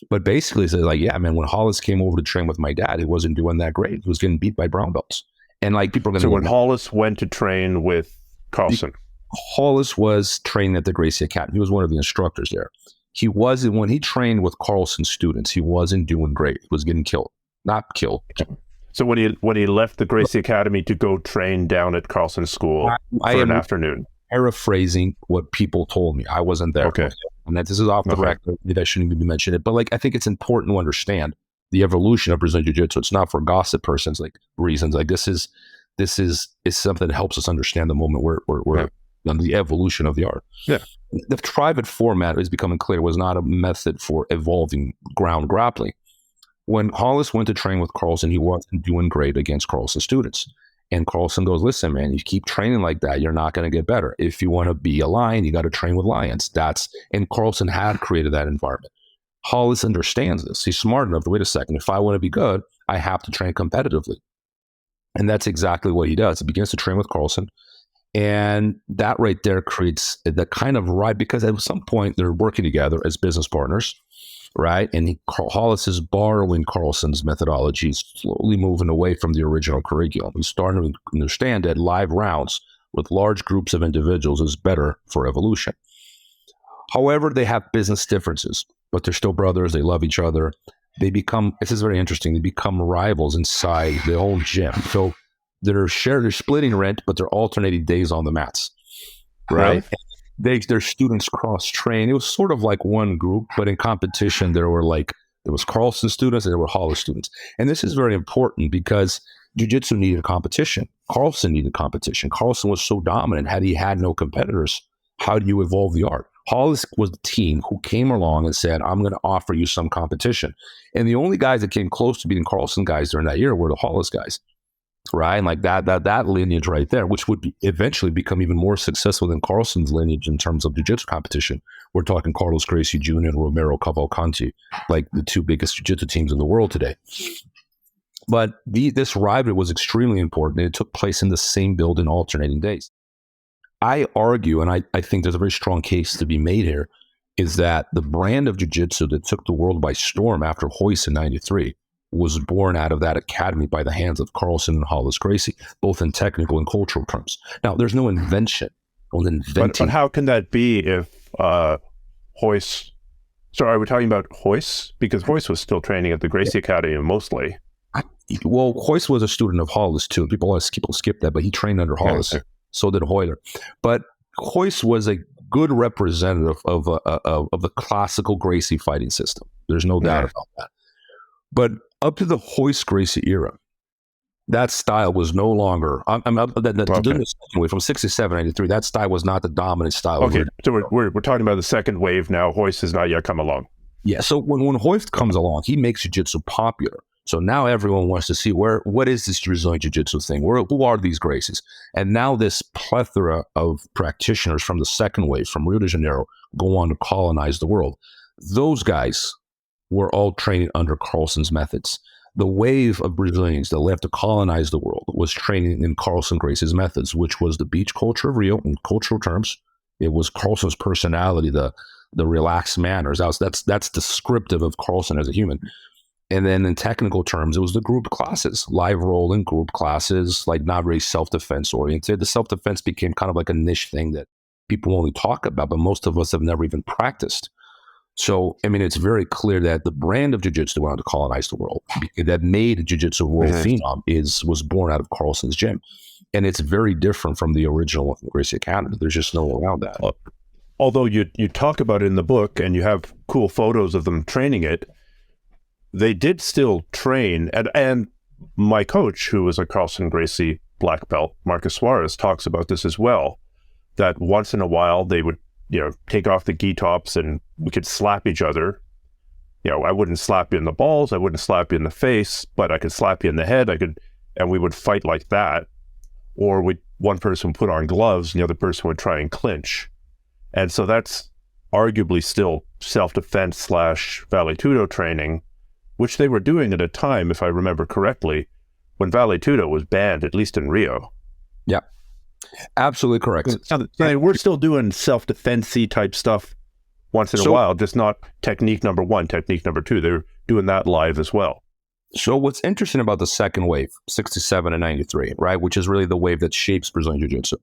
A: But basically, it's like, yeah, man, when Hollis came over to train with my dad, he wasn't doing that great. He was getting beat by brown belts. And like people are going to.
B: So when Hollis went to train with Carlson,
A: Hollis was training at the Gracie Academy. He was one of the instructors there. He wasn't, when he trained with Carlson students, he wasn't doing great. He was getting killed, not killed.
B: So when he left the Gracie Academy to go train down at Carlson School for an afternoon.
A: Paraphrasing what people told me. I wasn't there.
B: Okay.
A: And that this is off the record. Maybe I shouldn't even mention it. But like, I think it's important to understand the evolution of Brazilian Jiu-Jitsu. It's not for gossip persons, like reasons. Like this is something that helps us understand the moment where on the evolution of the art.
B: Yeah.
A: The private format is becoming clear was not a method for evolving ground grappling. When Hollis went to train with Carlson, he wasn't doing great against Carlson students. And Carlson goes, listen, man, you keep training like that, you're not going to get better. If you want to be a lion, you got to train with lions. And Carlson had created that environment. Hollis understands this. He's smart enough to, wait a second, if I want to be good, I have to train competitively. And that's exactly what he does. He begins to train with Carlson. And that right there creates the kind of right, because at some point they're working together as business partners, right? And Hollis is borrowing Carlson's methodology, slowly moving away from the original curriculum. He's starting to understand that live rounds with large groups of individuals is better for evolution. However, they have business differences, but they're still brothers. They love each other. They become, this is very interesting, they become rivals inside the whole gym. So they're splitting rent, but they're alternating days on the mats, right? Their students cross-train. It was sort of like one group, but in competition, there was Carlson students and there were Hollis students. And this is very important because Jiu-Jitsu needed competition. Carlson needed competition. Carlson was so dominant. Had he had no competitors, how do you evolve the art? Hollis was the team who came along and said, I'm going to offer you some competition. And the only guys that came close to beating Carlson guys during that year were the Hollis guys. Right, and like that lineage right there, which would eventually become even more successful than Carlson's lineage in terms of jiu-jitsu competition. We're talking Carlos Gracie Jr. and Romero Cavalcanti, like the two biggest jiu-jitsu teams in the world today. But this rivalry was extremely important, and it took place in the same building, alternating days. I argue, and I think there's a very strong case to be made here, is that the brand of jiu-jitsu that took the world by storm after Royce in '93 was born out of that academy by the hands of Carlson and Hollis Gracie, both in technical and cultural terms. Now, there's no invention.
B: But how can that be if Royce... So are we talking about Royce? Because Royce was still training at the Gracie Academy mostly.
A: Well, Royce was a student of Hollis too. People skip that, but he trained under Hollis. Okay. So did Hoyler. But Royce was a good representative of the classical Gracie fighting system. There's no doubt about that. But up to the Royce Gracie era, that style was no longer. From '67, '93, that style was not the dominant style.
B: Okay, so we're talking about the second wave now. Royce has not yet come along.
A: Yeah, so when Royce comes along, he makes jiu-jitsu popular. So now everyone wants to see what is this Brazilian jiu-jitsu thing? Who are these Gracies? And now this plethora of practitioners from the second wave, from Rio de Janeiro, go on to colonize the world. Those guys were all training under Carlson's methods. The wave of Brazilians that left to colonize the world was training in Carlson Gracie's methods, which was the beach culture of Rio in cultural terms. It was Carlson's personality, the relaxed manners. That's descriptive of Carlson as a human. And then in technical terms, it was the group classes, live rolling group classes, like not very self-defense oriented. The self-defense became kind of like a niche thing that people only talk about, but most of us have never even practiced. So, I mean, it's very clear that the brand of jiu-jitsu that went on to colonize the world, that made jiu-jitsu world phenom, was born out of Carlson's gym. And it's very different from the original Gracie Academy. There's just no way around that.
B: Although you talk about it in the book and you have cool photos of them training it, they did still train. And my coach, who was a Carlson Gracie black belt, Marcus Suarez, talks about this as well, that once in a while they would take off the gi tops and we could slap each other. I wouldn't slap you in the balls, I wouldn't slap you in the face, but I could slap you in the head. And we would fight like that. Or one person would put on gloves and the other person would try and clinch. And so that's arguably still self-defense / Vale Tudo training, which they were doing at a time, if I remember correctly, when Vale Tudo was banned, at least in Rio.
A: Yeah. Absolutely correct.
B: So we're still doing self-defense-y type stuff once in a while, just not technique number 1, technique number 2. They're doing that live as well.
A: So what's interesting about the second wave, 67 and 93, right, which is really the wave that shapes Brazilian Jiu-Jitsu,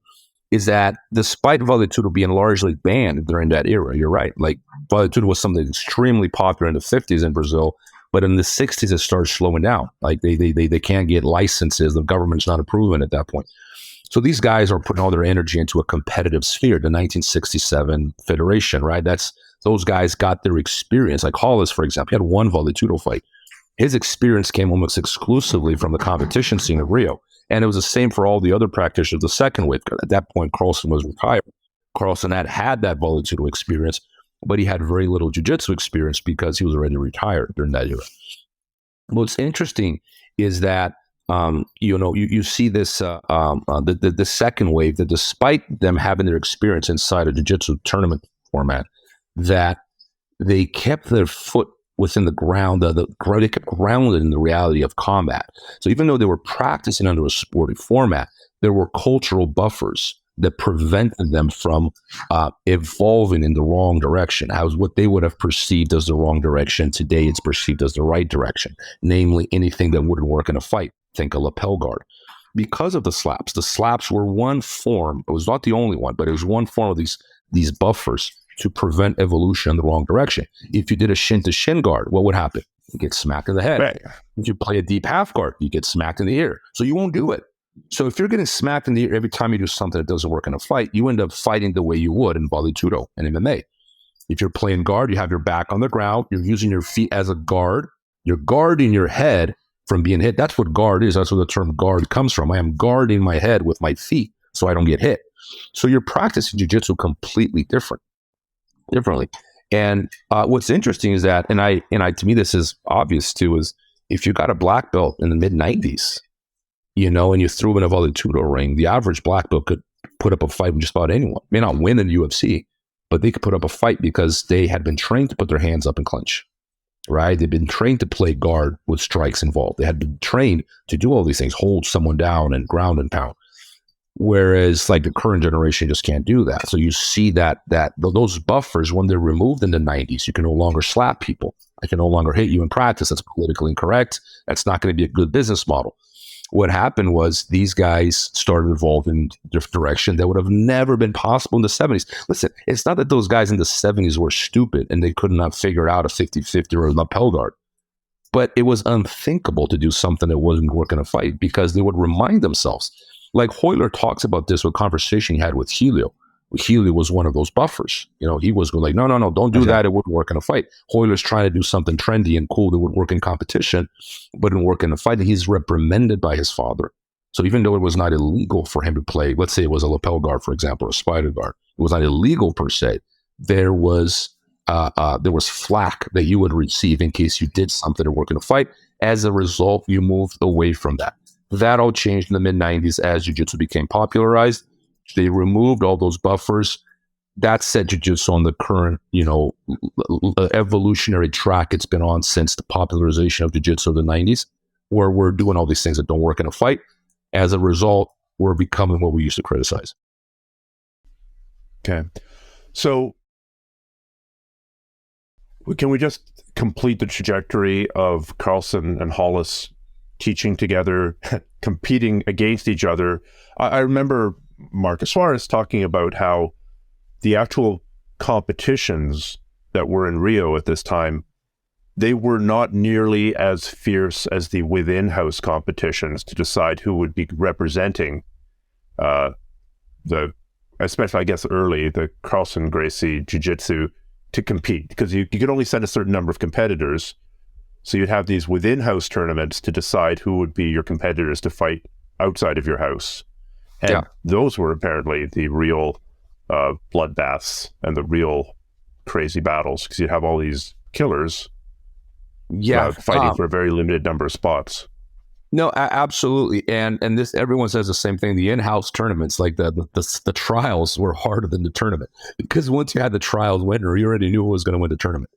A: is that despite Vale Tudo being largely banned during that era, you're right, like Vale Tudo was something extremely popular in the 50s in Brazil, but in the 60s it started slowing down. Like they can't get licenses, the government's not approving at that point. So these guys are putting all their energy into a competitive sphere, the 1967 Federation, right? Those guys got their experience. Like Hollis, for example, he had one Vale Tudo fight. His experience came almost exclusively from the competition scene of Rio. And it was the same for all the other practitioners of the second wave. At that point, Carlson was retired. Carlson had that Vale Tudo experience, but he had very little jiu-jitsu experience because he was already retired during that era. What's interesting is that you see this the second wave, that despite them having their experience inside a jiu-jitsu tournament format, that they kept their foot within the ground. They kept grounded in the reality of combat. So even though they were practicing under a sporting format, there were cultural buffers that prevented them from evolving in the wrong direction. What they would have perceived as the wrong direction, today it's perceived as the right direction, namely anything that wouldn't work in a fight. Think a lapel guard. Because of the slaps. The slaps were one form. It was not the only one, but it was one form of these buffers to prevent evolution in the wrong direction. If you did a shin-to-shin guard, what would happen? You get smacked in the head. Right. If you play a deep half guard, you get smacked in the ear. So you won't do it. So if you're getting smacked in the ear every time you do something that doesn't work in a fight, you end up fighting the way you would in Vale Tudo and MMA. If you're playing guard, you have your back on the ground. You're using your feet as a guard. You're guarding your head from being hit. That's what guard is. That's where the term guard comes from. I am guarding my head with my feet so I don't get hit. So you're practicing jiu-jitsu completely differently. And what's interesting is that, and I to me this is obvious too, is if you got a black belt in the mid 90s, and you threw in a Vale Tudo ring, the average black belt could put up a fight with just about anyone. May not win in the UFC, but they could put up a fight because they had been trained to put their hands up and clinch. Right? They've been trained to play guard with strikes involved. They had been trained to do all these things, hold someone down and ground and pound. Whereas like the current generation just can't do that. So you see that those buffers, when they're removed in the 90s, you can no longer slap people. I can no longer hit you in practice. That's politically incorrect. That's not going to be a good business model. What happened was these guys started evolving in a different direction that would have never been possible in the 70s. Listen, it's not that those guys in the 70s were stupid and they could not figure out a 50-50 or a lapel guard, but it was unthinkable to do something that wasn't working in a fight because they would remind themselves. Like Hoyler talks about this with a conversation he had with Helio. Helio was one of those buffers. He was like, no, don't do that. It wouldn't work in a fight. Hoyler's trying to do something trendy and cool that would work in competition, but didn't work in a fight. And he's reprimanded by his father. So even though it was not illegal for him to play, let's say it was a lapel guard, for example, or a spider guard, it was not illegal per se. There was flack that you would receive in case you did something to work in a fight. As a result, you moved away from that. That all changed in the mid-90s as jiu-jitsu became popularized. They removed all those buffers. That set jiu-jitsu on the current, evolutionary track it's been on since the popularization of jiu-jitsu in the 90s, where we're doing all these things that don't work in a fight. As a result, we're becoming what we used to criticize.
B: Okay. So can we just complete the trajectory of Carlson and Hollis teaching together, competing against each other? I remember Marcus Suarez talking about how the actual competitions that were in Rio at this time, they were not nearly as fierce as the within-house competitions to decide who would be representing especially I guess early, the Carlson Gracie Jiu-Jitsu to compete, because you could only send a certain number of competitors. So you'd have these within-house tournaments to decide who would be your competitors to fight outside of your house. And those were apparently the real bloodbaths and the real crazy battles, because you'd have all these killers fighting for a very limited number of spots.
A: No, absolutely. And this, everyone says the same thing. The in-house tournaments, like the trials, were harder than the tournament, because once you had the trials winner, you already knew who was going to win the tournament.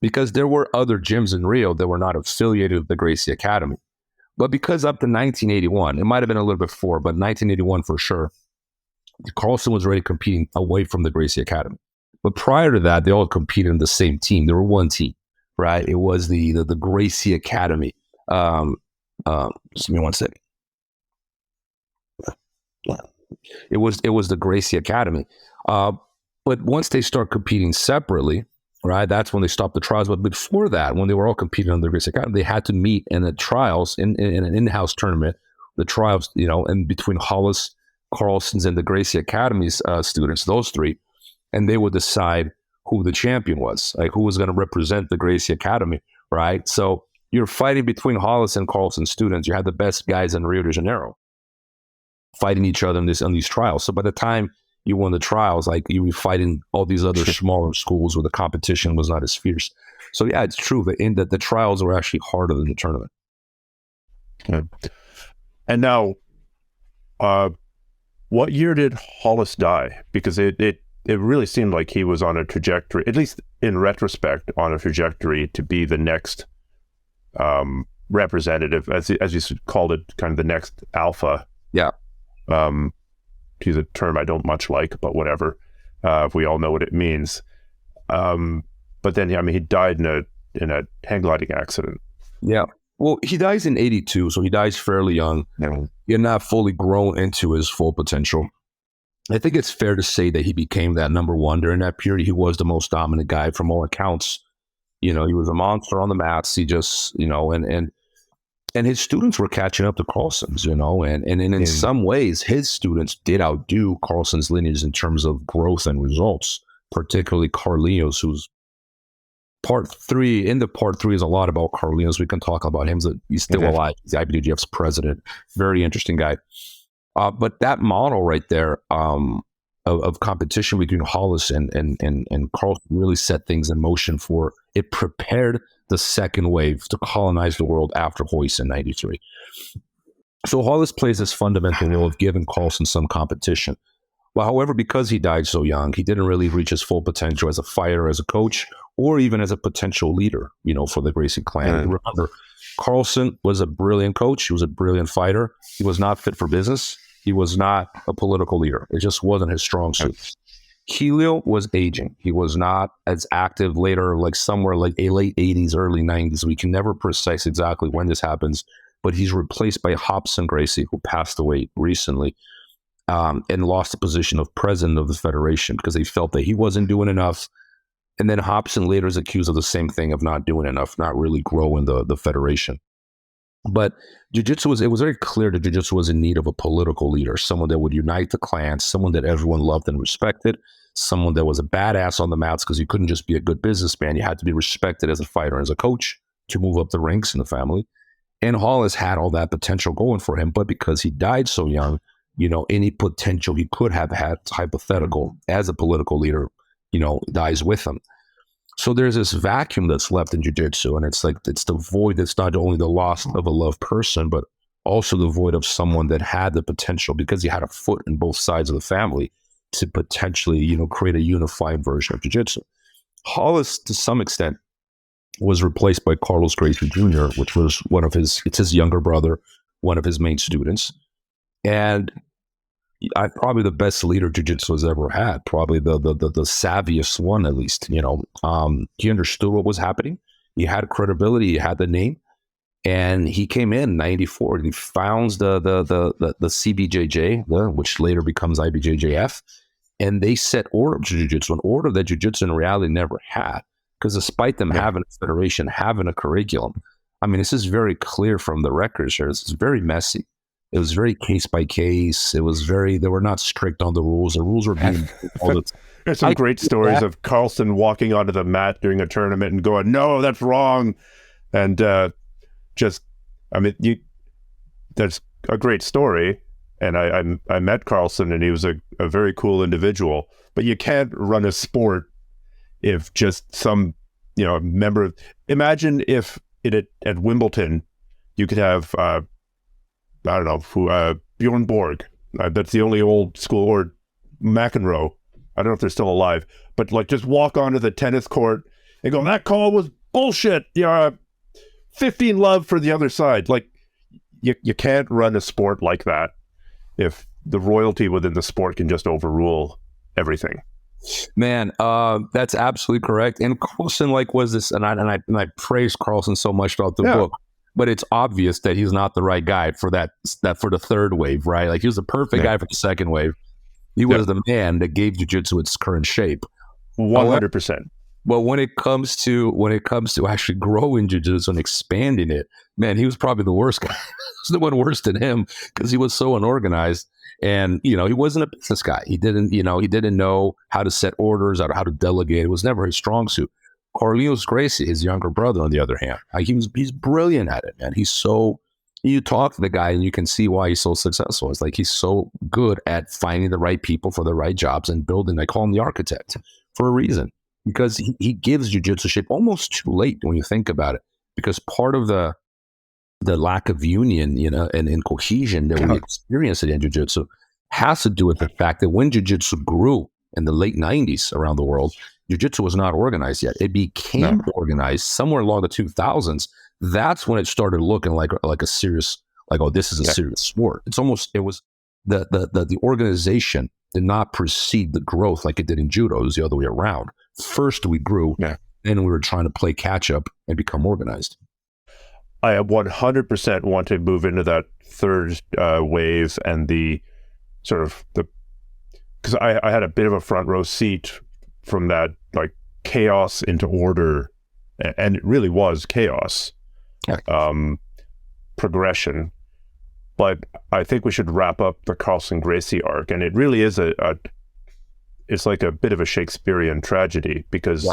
A: Because there were other gyms in Rio that were not affiliated with the Gracie Academy. But because up to 1981, it might have been a little bit before, but 1981 for sure, Carlson was already competing away from the Gracie Academy. But prior to that, they all competed in the same team. They were one team, right? It was the Gracie Academy. Just give me one second. It was the Gracie Academy. But once they start competing separately, right, that's when they stopped the trials. But before that, when they were all competing under the Gracie Academy, they had to meet in the trials in an in-house tournament. The trials, and between Hollis, Carlson's, and the Gracie Academy's students, those three, and they would decide who the champion was, like who was going to represent the Gracie Academy, right? So you're fighting between Hollis and Carlson students. You had the best guys in Rio de Janeiro fighting each other on these trials. So by the time you won the trials, like you were fighting all these other smaller schools where the competition was not as fierce. So yeah, it's true that the trials were actually harder than the tournament.
B: Okay. And now, what year did Hollis die? Because it really seemed like he was on a trajectory, at least in retrospect, on a trajectory to be the next representative, as you called it, kind of the next alpha.
A: Yeah.
B: To use a term I don't much like, but whatever. We all know what it means. But then, he died in a hang gliding accident.
A: Yeah. Well, he dies in 82, so he dies fairly young.
B: Yeah.
A: He's not fully grown into his full potential. I think it's fair to say that he became that number one during that period. He was the most dominant guy from all accounts. He was a monster on the mats. He just, and his students were catching up to Carlson's, and in some ways, his students did outdo Carlson's lineage in terms of growth and results, particularly Carlinhos, who's part three is a lot about Carlinhos. We can talk about him. He's still alive. He's the IBJJF's president. Very interesting guy. But that model right there of competition between Hollis and Carlson really set things in motion it prepared the second wave to colonize the world after Hoist in 93. So Hollis plays this fundamental role of giving Carlson some competition. Well, however, because he died so young, he didn't really reach his full potential as a fighter, as a coach, or even as a potential leader, for the Gracie clan. Remember, Carlson was a brilliant coach. He was a brilliant fighter. He was not fit for business. He was not a political leader. It just wasn't his strong suit. Helio was aging. He was not as active later, like somewhere like a late 80s, early 90s. We can never precise exactly when this happens, but he's replaced by Carlson Gracie, who passed away recently, and lost the position of president of the federation because they felt that he wasn't doing enough. And then Hobson later is accused of the same thing, of not doing enough, not really growing the federation. But Jiu-Jitsu it was very clear that Jiu-Jitsu was in need of a political leader, someone that would unite the clan, someone that everyone loved and respected, someone that was a badass on the mats, because you couldn't just be a good businessman. You had to be respected as a fighter, as a coach, to move up the ranks in the family. And Hollis had all that potential going for him, but because he died so young, any potential he could have had, hypothetical, as a political leader, dies with him. So there's this vacuum that's left in jiu-jitsu, and it's the void that's not only the loss of a loved person, but also the void of someone that had the potential, because he had a foot in both sides of the family, to potentially, create a unified version of jiu-jitsu. Hollis, to some extent, was replaced by Carlos Gracie Jr., which was it's his younger brother, one of his main students. And probably the best leader jiu-jitsu has ever had, probably the savviest one, at least. He understood what was happening. He had credibility. He had the name, and he came in 94 and he founds the CBJJ, which later becomes IBJJF, and they set order to jiu-jitsu, an order that jiu-jitsu in reality never had, because despite them having a federation, having a curriculum, this is very clear from the records here. It's very messy. It was very case by case. They were not strict on the rules. The rules were being
B: There's some great stories of Carlson walking onto the mat during a tournament and going, "No, that's wrong." And that's a great story. And I met Carlson, and he was a very cool individual. But you can't run a sport if just some, member of, imagine if at Wimbledon, you could have, I don't know, Bjorn Borg. That's the only old school, or McEnroe. I don't know if they're still alive, but just walk onto the tennis court and go, "That call was bullshit. 15 love for the other side." You can't run a sport like that if the royalty within the sport can just overrule everything.
A: Man, that's absolutely correct. And Carlson was this, and I praise Carlson so much throughout the book, but it's obvious that he's not the right guy for that for the third wave, right? Like he was the perfect guy for the second wave. He was the man that gave jiu-jitsu its current shape.
B: 100%.
A: But when it comes to actually growing jiu-jitsu and expanding it, man, he was probably the worst guy. There's no one worse than him because he was so unorganized. And, he wasn't a business guy. He didn't know how to set orders, how to delegate. It was never his strong suit. Carlos Gracie, his younger brother, on the other hand, he's brilliant at it, man. You talk to the guy and you can see why he's so successful. It's like he's so good at finding the right people for the right jobs and building. I call him the architect for a reason, because he gives jiu-jitsu shape almost too late when you think about it, because part of the lack of union, and cohesion that we experienced in jiu-jitsu has to do with the fact that when jiu-jitsu grew in the late 90s around the world, jiu-jitsu was not organized yet. It became organized somewhere along the 2000s. That's when it started looking like a serious, this is a serious sport. It was the organization did not precede the growth like it did in judo. It was the other way around. First we grew, then we were trying to play catch up and become organized.
B: I 100% want to move into that third wave and the sort of because I had a bit of a front row seat from that chaos into order, and it really was chaos progression. But I think we should wrap up the Carlson Gracie arc, and it really is it's like a bit of a Shakespearean tragedy, because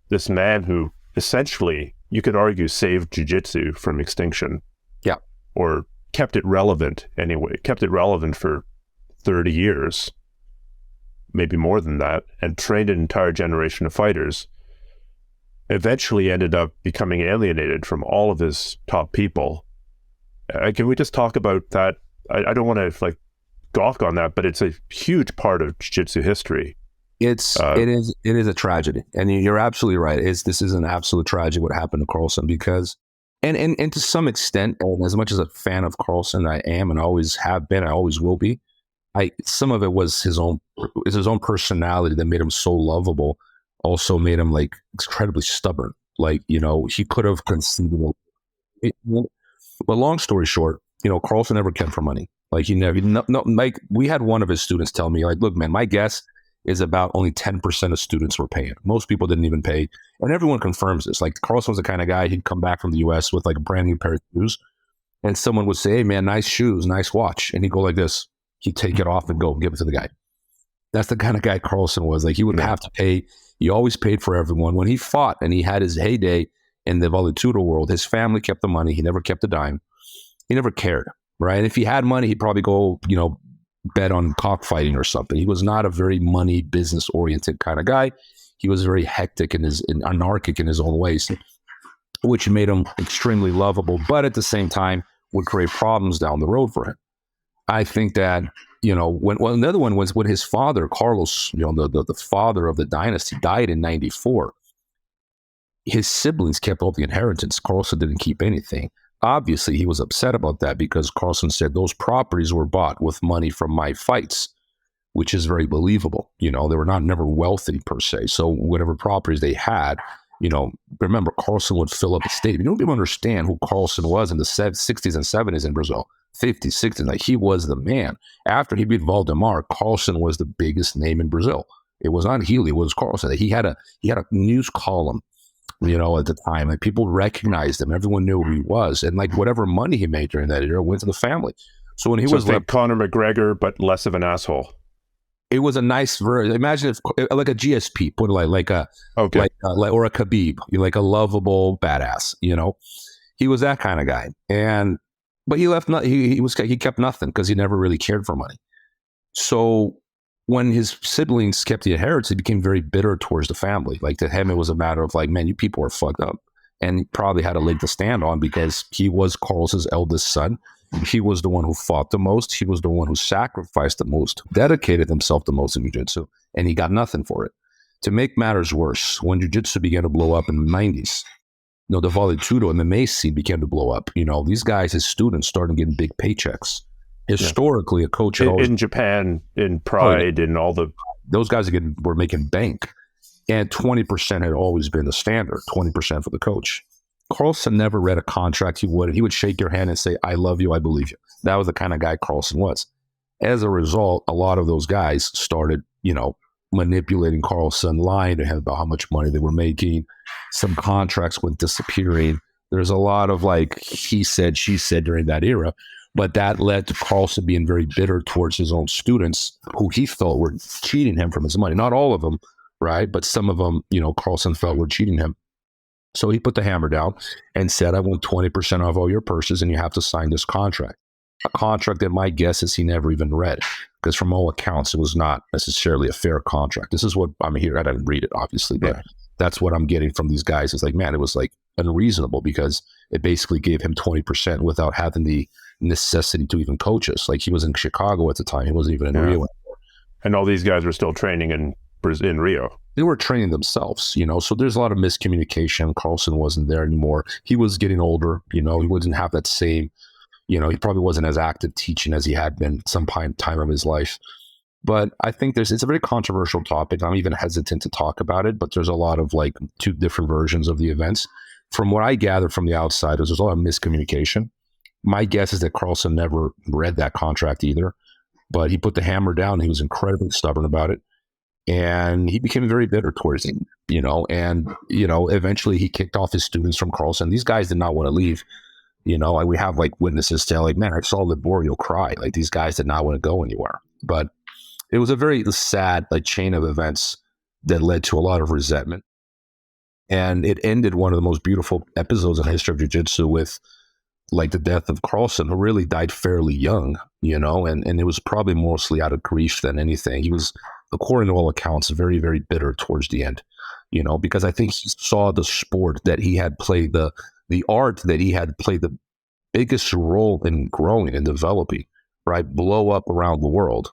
B: this man who essentially, you could argue, saved jiu-jitsu from extinction. Yeah. Or kept it relevant anyway, kept it relevant for 30 years, maybe more than that, and trained an entire generation of fighters, eventually ended up becoming alienated from all of his top people. Can we just talk about that? I don't want to gawk on that, but it's a huge part of jiu-jitsu history. It
A: is a tragedy, and you're absolutely right. This is an absolute tragedy what happened to Carlson, because and to some extent, and as much as a fan of Carlson I am and always have been, I always will be. Some of it was his own personality that made him so lovable. Also made him incredibly stubborn. He could have conceded. But long story short, Carlson never kept for money. We had one of his students tell me, look, man, my guess is about only 10% of students were paying. Most people didn't even pay. And everyone confirms this. Carlson was the kind of guy, he'd come back from the US with a brand new pair of shoes, and someone would say, hey man, nice shoes, nice watch. And he'd go like this. He'd take it off and go give it to the guy. That's the kind of guy Carlson was. He wouldn't have to pay. He always paid for everyone. When he fought and he had his heyday in the Vale Tudo world, his family kept the money. He never kept a dime. He never cared, right? And if he had money, he'd probably go, bet on cockfighting or something. He was not a very money, business-oriented kind of guy. He was very hectic and anarchic in his own ways, which made him extremely lovable, but at the same time would create problems down the road for him. I think that, another one was when his father, Carlos, the father of the dynasty, died in 94. His siblings kept all the inheritance. Carlson didn't keep anything. Obviously, he was upset about that because Carlson said those properties were bought with money from my fights, which is very believable. They were never wealthy per se. So whatever properties they had, remember, Carlson would fill up the stadium. You don't even understand who Carlson was in the 60s and 70s in Brazil, 50s, 60s. He was the man. After he beat Waldemar, Carlson was the biggest name in Brazil. It was not Helio, it was Carlson. He had a news column, at the time. People recognized him. Everyone knew who he was. And whatever money he made during that era went to the family. So when he was
B: Conor McGregor, but less of an asshole.
A: It was a nice version. Imagine if a GSP, put or a Khabib, a lovable badass. He was that kind of guy. But he left. He kept nothing because he never really cared for money. So when his siblings kept the inheritance, he became very bitter towards the family. To him, it was a matter of man, you people are fucked up, and he probably had a leg to stand on because he was Carlos's eldest son. He was the one who fought the most. He was the one who sacrificed the most, dedicated himself the most in jiu-jitsu, and he got nothing for it. To make matters worse, when jiu-jitsu began to blow up in the 90s, the Vale Tudo MMA scene began to blow up. These guys, his students, started getting big paychecks. Historically, a coach had always
B: in Japan, in Pride, in all the
A: those guys again were making bank, and 20% had always been the standard. 20% for the coach. Carlson never read a contract. He would shake your hand and say, "I love you, I believe you." That was the kind of guy Carlson was. As a result, a lot of those guys started, manipulating Carlson, lying to him about how much money they were making. Some contracts went disappearing. There's a lot of he said, she said during that era. But that led to Carlson being very bitter towards his own students who he felt were cheating him from his money. Not all of them, right? But some of them, Carlson felt were cheating him. So he put the hammer down and said, "I want 20% off all your purses and you have to sign this contract." A contract that my guess is he never even read, because from all accounts, it was not necessarily a fair contract. This is what I'm here. I didn't read it, obviously, but that's what I'm getting from these guys. It's man, it was unreasonable, because it basically gave him 20% without having the necessity to even coach us. He was in Chicago at the time. He wasn't even in Rio anymore.
B: And all these guys were still training in Rio.
A: They were training themselves, so there's a lot of miscommunication. Carlson wasn't there anymore. He was getting older, he wouldn't have that same, he probably wasn't as active teaching as he had been some time of his life. But I think it's a very controversial topic. I'm even hesitant to talk about it, but there's a lot of two different versions of the events. From what I gather from the outsiders, there's a lot of miscommunication. My guess is that Carlson never read that contract either, but he put the hammer down. He was incredibly stubborn about it. And he became very bitter towards him, and, eventually he kicked off his students from Carlson. These guys did not want to leave. We have witnesses tell man, I saw Liborio cry. These guys did not want to go anywhere. But it was a very sad chain of events that led to a lot of resentment. And it ended one of the most beautiful episodes in the history of jiu-jitsu with the death of Carlson, who really died fairly young, and it was probably mostly out of grief than anything. He was, according to all accounts, very, very bitter towards the end, because I think he saw the sport that he had played, the art that he had played the biggest role in growing and developing, right, blow up around the world.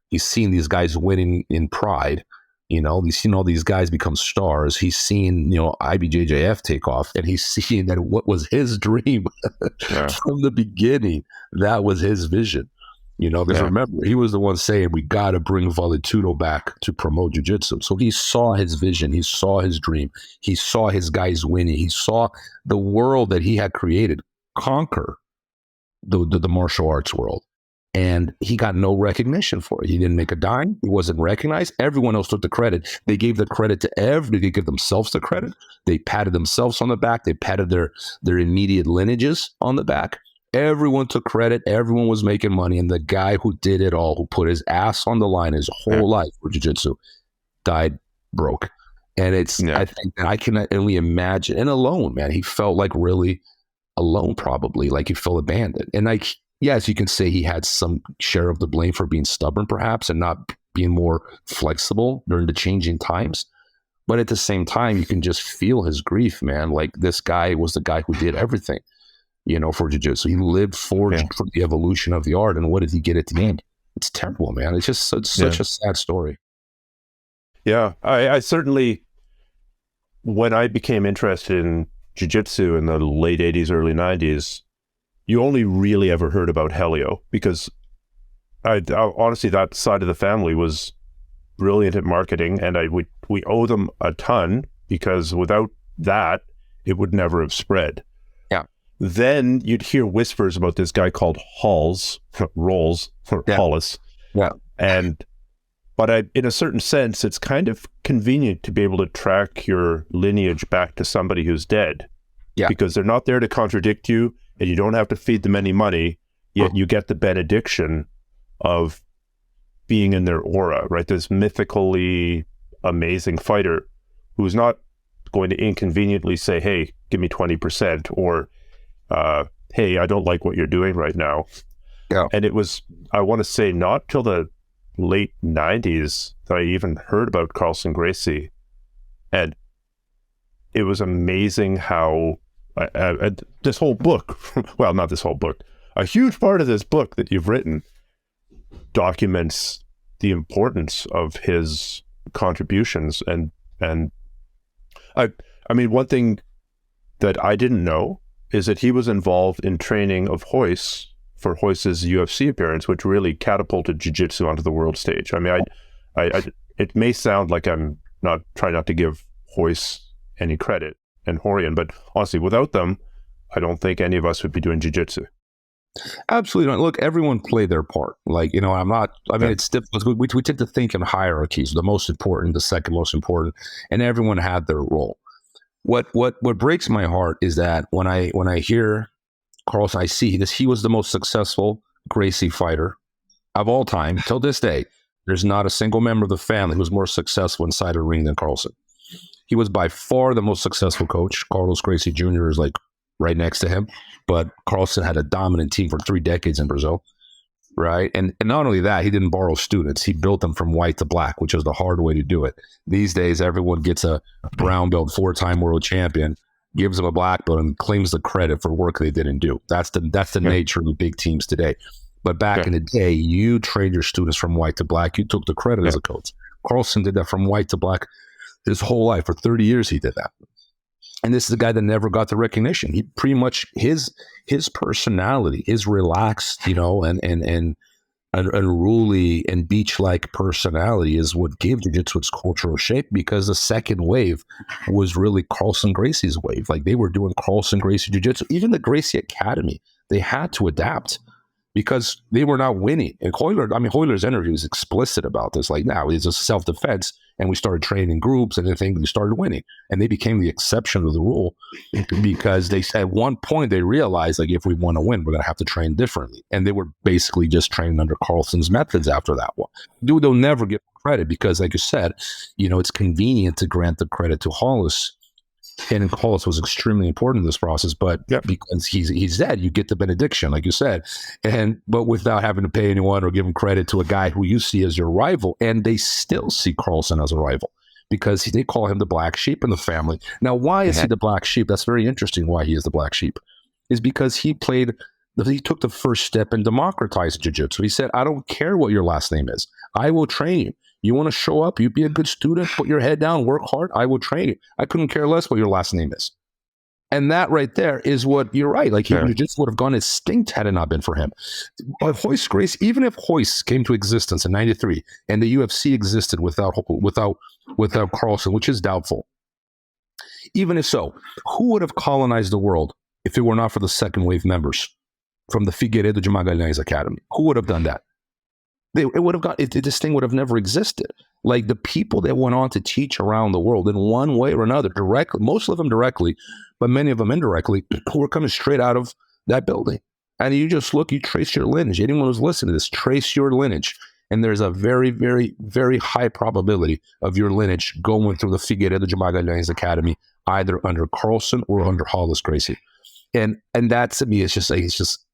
A: He's seen these guys winning in Pride. He's seen all these guys become stars. He's seen, IBJJF take off, and he's seen that what was his dream from the beginning, that was his vision. Because remember, he was the one saying, we got to bring Vale Tudo back to promote jiu-jitsu. So he saw his vision. He saw his dream. He saw his guys winning. He saw the world that he had created conquer the martial arts world. And he got no recognition for it. He didn't make a dime. He wasn't recognized. Everyone else took the credit. They gave the credit to they gave themselves the credit. They patted themselves on the back. They patted their immediate lineages on the back. Everyone took credit. Everyone was making money. And the guy who did it all, who put his ass on the line his whole life for jiu-jitsu, died broke. And I think that I can only imagine. And alone, man, he felt really alone, probably. He felt abandoned. And yes, you can say he had some share of the blame for being stubborn, perhaps, and not being more flexible during the changing times. But at the same time, you can just feel his grief, man. This guy was the guy who did everything, for jiu-jitsu. He lived for the evolution of the art. And what did he get at the end? It's terrible, man. It's just such a sad story.
B: Yeah, I certainly, when I became interested in jiu-jitsu in the late 80s, early 90s, you only really ever heard about Helio, because I honestly, that side of the family was brilliant at marketing, and we owe them a ton, because without that, it would never have spread.
A: Yeah.
B: Then you'd hear whispers about this guy called Rolls, Hollis.
A: Yeah.
B: But in a certain sense, it's kind of convenient to be able to track your lineage back to somebody who's dead.
A: Yeah.
B: Because they're not there to contradict you, and you don't have to feed them any money, yet you get the benediction of being in their aura, right? This mythically amazing fighter who's not going to inconveniently say, hey, give me 20%, or hey, I don't like what you're doing right now.
A: Yeah.
B: And it was, I want to say, not till the late 90s that I even heard about Carlson Gracie. And it was amazing how this whole book, well, not this whole book, a huge part of this book that you've written documents the importance of his contributions. And I mean, one thing that I didn't know is that he was involved in training of Royce for Royce's UFC appearance, which really catapulted jiu-jitsu onto the world stage. I mean, it may sound like I'm not trying not to give Royce any credit and Horian, but honestly, without them, I don't think any of us would be doing jiu-jitsu.
A: Absolutely not. Look, everyone played their part. Like, you know, it's difficult. We tend to think in hierarchies, the most important, the second most important, and everyone had their role. What breaks my heart is that when I hear Carlson, I see this, he was the most successful Gracie fighter of all time. Till this day, there's not a single member of the family who was more successful inside a ring than Carlson. He was by far the most successful coach. Carlos Gracie Jr. is like right next to him. But Carlson had a dominant team for 3 decades in Brazil, right? And not only that, he didn't borrow students. He built them from white to black, which is the hard way to do it. These days, everyone gets a brown belt, 4-time world champion, gives them a black belt, and claims the credit for work they didn't do. That's the nature of the big teams today. But back in the day, you trained your students from white to black. You took the credit as a coach. Carlson did that from white to black his whole life. For 30 years, he did that. And this is a guy that never got the recognition. He pretty much, his personality, his relaxed, you know, and unruly and beach-like personality is what gave jiu-jitsu its cultural shape, because the second wave was really Carlson Gracie's wave. Like, they were doing Carlson Gracie jiu-jitsu. Even the Gracie Academy, they had to adapt because they were not winning. And Hoyler's interview is explicit about this. Like, now it's just self-defense, and we started training groups, and we started winning. And they became the exception of the rule because at one point they realized, like, if we want to win, we're going to have to train differently. And they were basically just training under Carlson's methods after that one. They'll never get credit because, like you said, you know, it's convenient to grant the credit to Hollis. And Hollis was extremely important in this process, but because he's dead, you get the benediction, like you said, but without having to pay anyone or give him credit to a guy who you see as your rival, and they still see Carlson as a rival because they call him the black sheep in the family. Now, why is he the black sheep? That's very interesting. Why he is the black sheep is because he took the first step in democratizing jiu-jitsu. He said, "I don't care what your last name is. I will train you. You want to show up, you be a good student, put your head down, work hard, I will train you. I couldn't care less what your last name is." And that right there is what you're right. Like, he just would have gone extinct had it not been for him. But Royce Gracie, even if Royce came to existence in '93 and the UFC existed without Carlson, which is doubtful, even if so, who would have colonized the world if it were not for the second wave members from the Figueiredo de Magalhães Academy? Who would have done that? This thing would have never existed. Like, the people that went on to teach around the world in one way or another, directly, most of them directly, but many of them indirectly, who were coming straight out of that building. And you just look, you trace your lineage. Anyone who's listening to this, trace your lineage. And there's a very, very, very high probability of your lineage going through the Figueiredo de Magalhães Academy, either under Carlson or under Hollis Gracie. And that, to me, it's just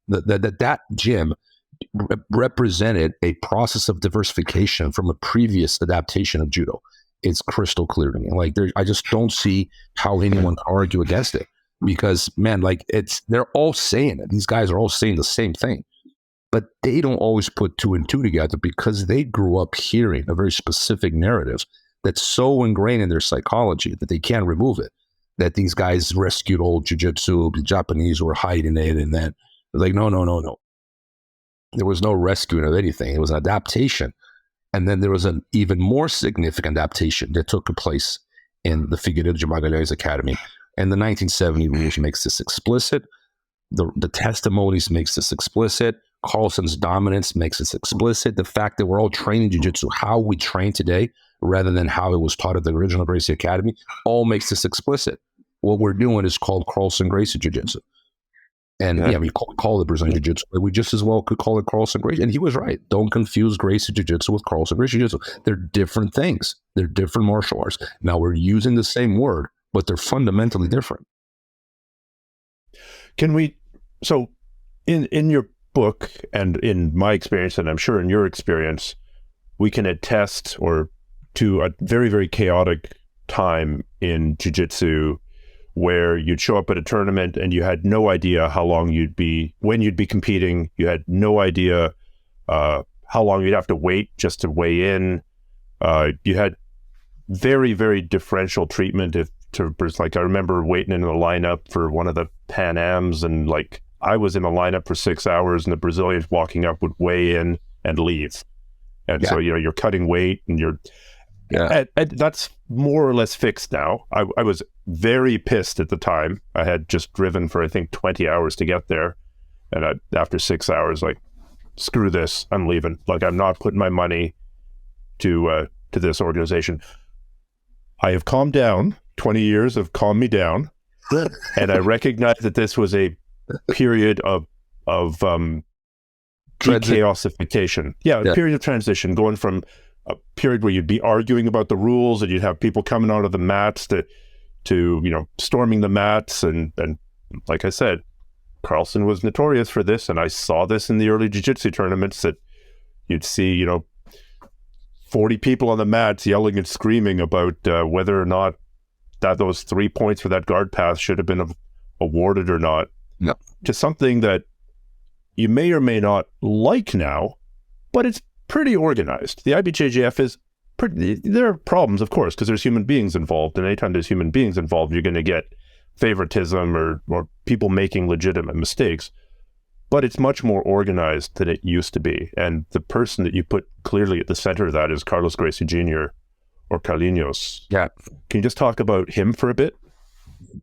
A: that gym represented a process of diversification from a previous adaptation of judo. It's crystal clear to me. Like, I just don't see how anyone can argue against it, because, man, like, they're all saying it. These guys are all saying the same thing, but they don't always put 2 and 2 together because they grew up hearing a very specific narrative that's so ingrained in their psychology that they can't remove it. That these guys rescued old jiu-jitsu, the Japanese were hiding it, and then like, no. There was no rescuing of anything. It was an adaptation. And then there was an even more significant adaptation that took place in the Figueiredo de Magalhães Academy. And the 1970 rules makes this explicit. The testimonies makes this explicit. Carlson's dominance makes this explicit. The fact that we're all training jiu-jitsu, how we train today, rather than how it was taught at the original Gracie Academy, all makes this explicit. What we're doing is called Carlson Gracie Jiu-Jitsu. And we call it Brazilian Jiu-Jitsu. We just as well could call it Carlson Gracie. And he was right. Don't confuse Gracie Jiu-Jitsu with Carlson Gracie Jiu-Jitsu. They're different things. They're different martial arts. Now, we're using the same word, but they're fundamentally different.
B: So in your book, and in my experience, and I'm sure in your experience, we can attest to a very, very chaotic time in jiu-jitsu where you'd show up at a tournament and you had no idea when you'd be competing. You had no idea how long you'd have to wait just to weigh in. You had very, very differential treatment. Like, I remember waiting in the lineup for one of the Pan Ams, and like, I was in a lineup for 6 hours and the Brazilians walking up would weigh in and leave. And so, you're cutting weight and and that's more or less fixed now. I was very pissed at the time. I had just driven for, I think, 20 hours to get there. And after 6 hours, like, screw this, I'm leaving. Like, I'm not putting my money to this organization. I have calmed down. 20 years have calmed me down. And I recognize that this was a period of chaosification. A period of transition, going from a period where you'd be arguing about the rules and you'd have people coming out of the mats to storming the mats. And like I said, Carlson was notorious for this. And I saw this in the early jiu-jitsu tournaments, that you'd see, 40 people on the mats yelling and screaming about whether or not that those 3 points for that guard pass should have been awarded or not.
A: No.
B: To something that you may or may not like now, but it's pretty organized. The IBJJF is pretty, there are problems, of course, because there's human beings involved, and anytime there's human beings involved, you're going to get favoritism or people making legitimate mistakes. But it's much more organized than it used to be. And the person that you put clearly at the center of that is Carlos Gracie Jr. or Carlinhos.
A: Yeah.
B: Can you just talk about him for a bit?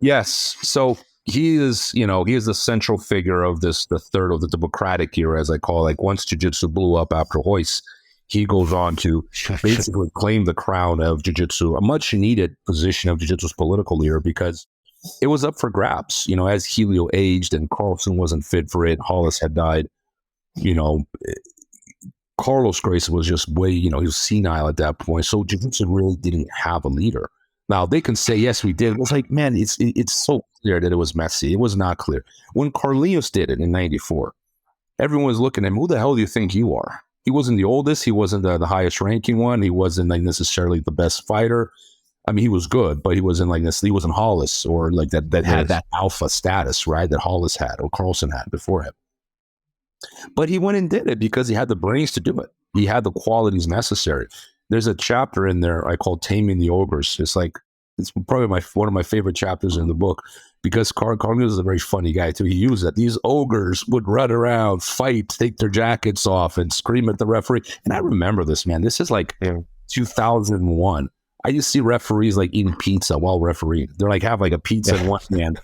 A: Yes. So he is the central figure of the third of the democratic era, as I call it. Like, once jiu-jitsu blew up after Royce, he goes on to basically claim the crown of jiu-jitsu, a much needed position of jiu-jitsu's political leader, because it was up for grabs. As Helio aged and Carlson wasn't fit for it, Hollis had died, Carlos Gracie was just he was senile at that point. So jiu-jitsu really didn't have a leader. Now, they can say, yes, we did. It was like, man, it's so clear that it was messy. It was not clear. When Carlinhos did it in 94, everyone was looking at him, who the hell do you think you are? He wasn't the oldest. He wasn't the highest ranking one. He wasn't like necessarily the best fighter. I mean, he was good, but he wasn't like this. He wasn't Hollis or like that had that alpha status, right? That Hollis had or Carlson had before him. But he went and did it because he had the brains to do it. He had the qualities necessary. There's a chapter in there I call Taming the Ogres. It's probably one of my favorite chapters in the book, because Carlinhos is a very funny guy too. He used that. These ogres would run around, fight, take their jackets off, and scream at the referee. And I remember this, man. This is like 2001. I used to see referees like eating pizza while refereeing. They're like have like a pizza in one hand,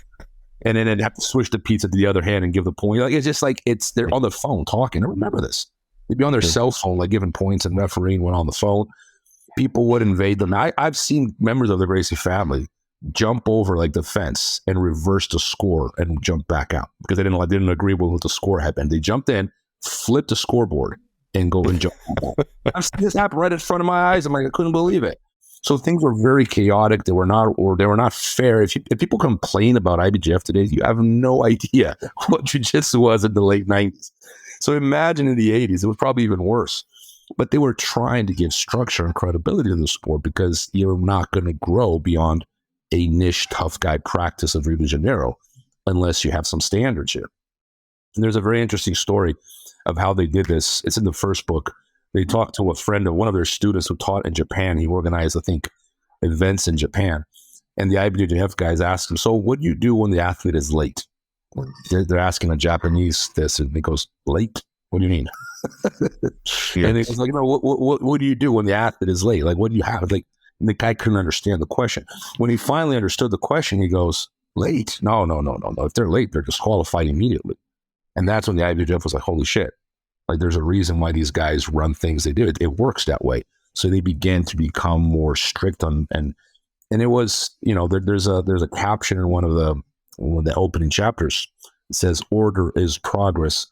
A: and then they'd have to switch the pizza to the other hand and give the point. Like, it's just like they're on the phone talking. I remember this. They'd be on their cell phone, like giving points, and refereeing went on the phone. People would invade them. I've seen members of the Gracie family jump over like the fence and reverse the score and jump back out because they didn't agree with what the score had been. They jumped in, flipped the scoreboard, and go and jump. I've seen this happen right in front of my eyes. I'm like, I couldn't believe it. So things were very chaotic. They were not fair. If people complain about IBJF today, you have no idea what jiu-jitsu was in the late 90s. So imagine in the 80s, it was probably even worse. But they were trying to give structure and credibility to the sport, because you're not going to grow beyond a niche tough guy practice of Rio de Janeiro unless you have some standards here. And there's a very interesting story of how they did this. It's in the first book. They talked to a friend of one of their students who taught in Japan. He organized, I think, events in Japan. And the IBJJF guys asked him, so what do you do when the athlete is late? They're asking a Japanese this, and he goes, late? What do you mean? And he was like, what do you do when the athlete is late? Like, what do you have? Like, the guy couldn't understand the question. When he finally understood the question, he goes, late? No. If they're late, they're disqualified immediately. And that's when the IBJJF was like, holy shit. Like, there's a reason why these guys run things they do. It works that way. So they began to become more strict on, and it was, there's a caption in one of the opening chapters. It says, order is progress.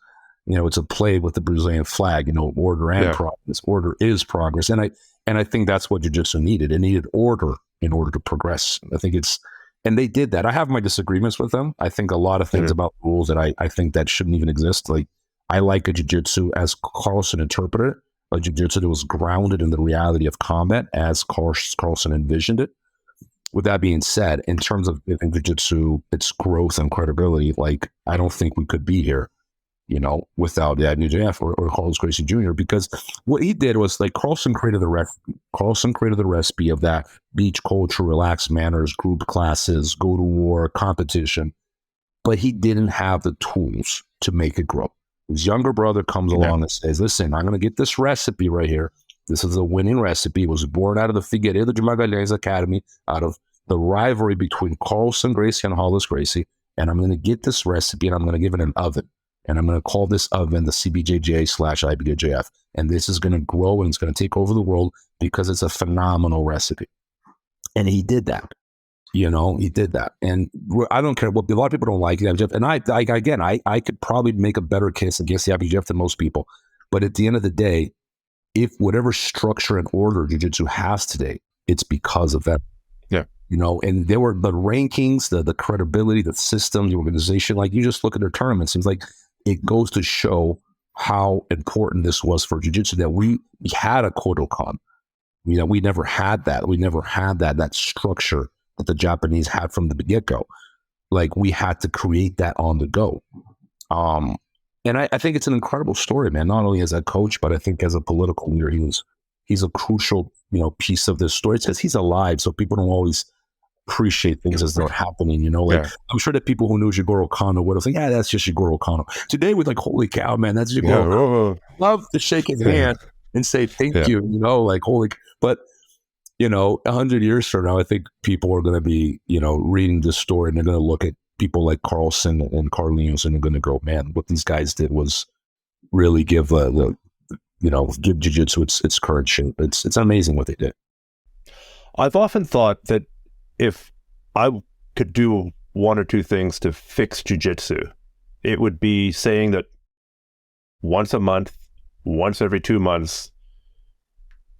A: It's a play with the Brazilian flag, order and progress. Order is progress. And I think that's what jiu-jitsu needed. It needed order in order to progress. I think and they did that. I have my disagreements with them. I think a lot of things about rules that I think that shouldn't even exist. Like, I like a jiu-jitsu as Carlson interpreted it, a jiu-jitsu that was grounded in the reality of combat as Carlson envisioned it. With that being said, in terms of jiu-jitsu, its growth and credibility, like, I don't think we could be here, without the IBJJF or Carlos Gracie Jr. Because what he did was, like, Carlson created the recipe of that beach culture, relaxed manners, group classes, go to war, competition. but he didn't have the tools to make it grow. His younger brother comes along and says, listen, I'm going to get this recipe right here. This is a winning recipe. It was born out of the Figueiredo de Magalhães Academy, out of the rivalry between Carlson Gracie and Hollis Gracie. And I'm going to get this recipe and I'm going to give it an oven. And I'm going to call this oven the CBJJ/IBJJF. And this is going to grow and it's going to take over the world because it's a phenomenal recipe. And he did that. You know, he did that. And I don't care what a lot of people don't like the IBJJF. And I could probably make a better case against the IBJJF than most people. But at the end of the day, if whatever structure and order jiu-jitsu has today, it's because of that.
B: Yeah.
A: You know, and there were the rankings, the credibility, the system, the organization. Like, you just look at their tournaments, it seems like it goes to show how important this was for jiu-jitsu, that we had a Kodokan. You know, we never had that. We never had that structure that the Japanese had from the get-go. Like, we had to create that on the go. And I think it's an incredible story, man, not only as a coach, but I think as a political leader, he's a crucial, you know, piece of this story. It's because he's alive, so people don't always appreciate things as they're happening, you know? Like, I'm sure that people who knew Jigoro Kano would have said, yeah, that's just Jigoro Kano. Today, we're like, holy cow, man, that's Jigoro Kano. Love to shake his hand and say thank you, you know, like, holy, but, you know, 100 years from now, I think people are going to be, you know, reading this story and they're going to look at people like Carlson and Carlinhos and they're going to go, man, what these guys did was really give give jiu-jitsu its current shape. It's amazing what they did.
B: I've often thought that if I could do one or two things to fix jiu-jitsu, it would be saying that once a month, once every 2 months,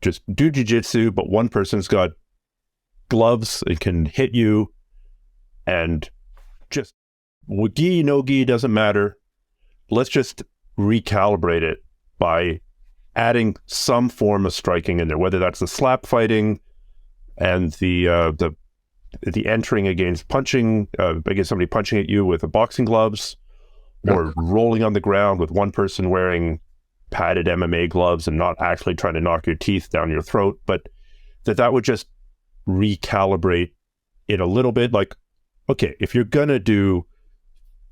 B: just do jiu-jitsu, but one person's got gloves and can hit you, and just gi, no gi, doesn't matter. Let's just recalibrate it by adding some form of striking in there, whether that's the slap fighting and the entering against punching, against somebody punching at you with the boxing gloves, or rolling on the ground with one person wearing padded MMA gloves and not actually trying to knock your teeth down your throat, but that would just recalibrate it a little bit. Like, okay, if you're gonna do,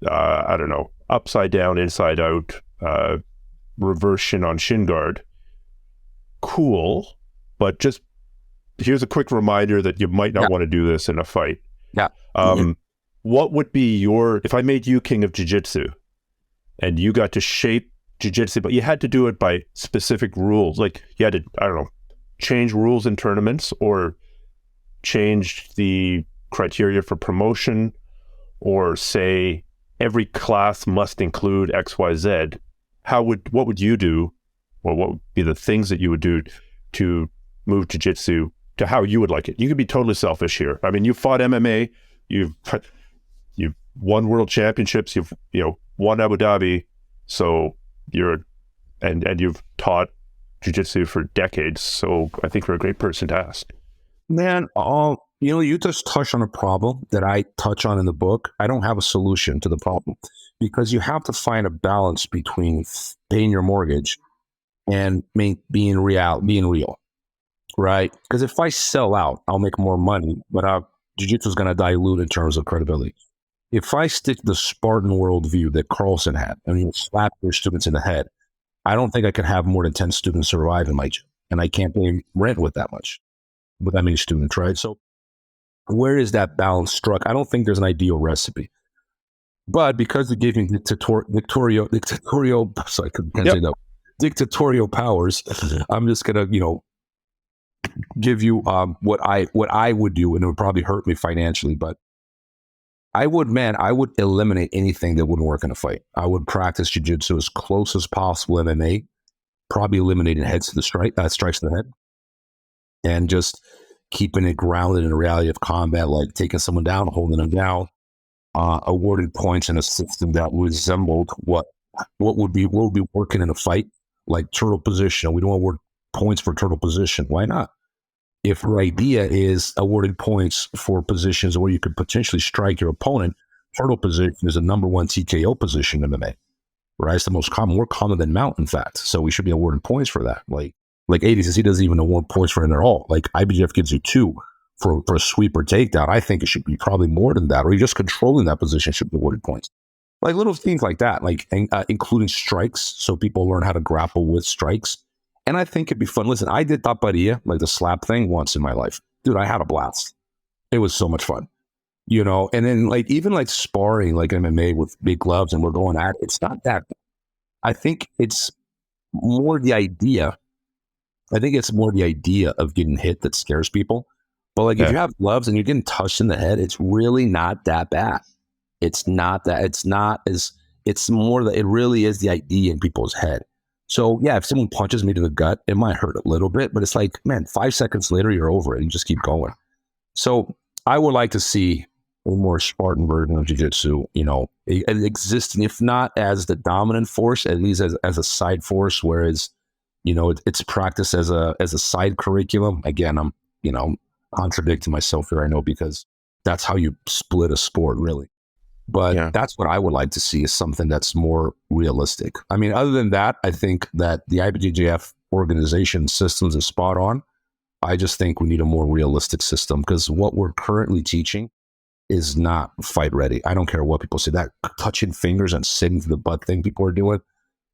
B: I don't know, upside down, inside out, reverse shin on shin guard, cool, but just here's a quick reminder that you might not want to do this in a fight. What would be if I made you king of jiu-jitsu and you got to shape jiu-jitsu, but you had to do it by specific rules, like you had to, I don't know, change rules in tournaments or change the criteria for promotion, or say every class must include XYZ, what would you do, or what would be the things that you would do to move jiu-jitsu to how you would like it? You could be totally selfish here. I mean, you fought MMA, you've won world championships, you've won Abu Dhabi, so you've taught jiu-jitsu for decades. So I think you're a great person to ask.
A: Man, you just touched on a problem that I touch on in the book. I don't have a solution to the problem, because you have to find a balance between paying your mortgage and being real, right? Because if I sell out, I'll make more money, but jiu-jitsu is going to dilute in terms of credibility. If I stick to the Spartan worldview that Carlson had, and you slap your students in the head, I don't think I could have more than 10 students survive in my gym, and I can't pay rent with that many students, right? So where is that balance struck? I don't think there's an ideal recipe. But because they gave me dictatorial powers, I'm just gonna, give you what I would do, and it would probably hurt me financially, but I would eliminate anything that wouldn't work in a fight. I would practice jiu-jitsu as close as possible MMA, probably eliminating strikes to the head, and just keeping it grounded in the reality of combat, like taking someone down, holding them down, awarding points in a system that resembled what would be working in a fight, like turtle position. We don't award points for turtle position. Why not? If your idea is awarding points for positions where you could potentially strike your opponent, turtle position is the number one TKO position in MMA, right? It's the most common, more common than mount, in fact. So we should be awarding points for that. Like ADCC doesn't even award points for it at all. Like IBJJF gives you 2 for a sweep or takedown. I think it should be probably more than that, or you're just controlling that position should be awarded points. Like little things like that, like including strikes, so people learn how to grapple with strikes. And I think it'd be fun. Listen, I did taparia, like the slap thing, once in my life. Dude, I had a blast. It was so much fun, you know? And then like even like sparring, like MMA with big gloves and we're going at it, it's not that. I think it's more the idea. I think it's more the idea of getting hit that scares people. But like if you have gloves and you're getting touched in the head, it's really not that bad. It's not that. It's not as. It's more that it really is the idea in people's head. So yeah, if someone punches me to the gut, it might hurt a little bit, but it's like, man, 5 seconds later, you're over it and you just keep going. So I would like to see a more Spartan version of jiu-jitsu, you know, existing, if not as the dominant force, at least as a side force, whereas, you know, it's practiced as a side curriculum. Again, I'm, you know, contradicting myself here, I know, because that's how you split a sport, really. But that's what I would like to see, is something that's more realistic. I mean, other than that, I think that the IBJJF organization systems is spot on. I just think we need a more realistic system, because what we're currently teaching is not fight ready. I don't care what people say. That touching fingers and sitting to the butt thing people are doing,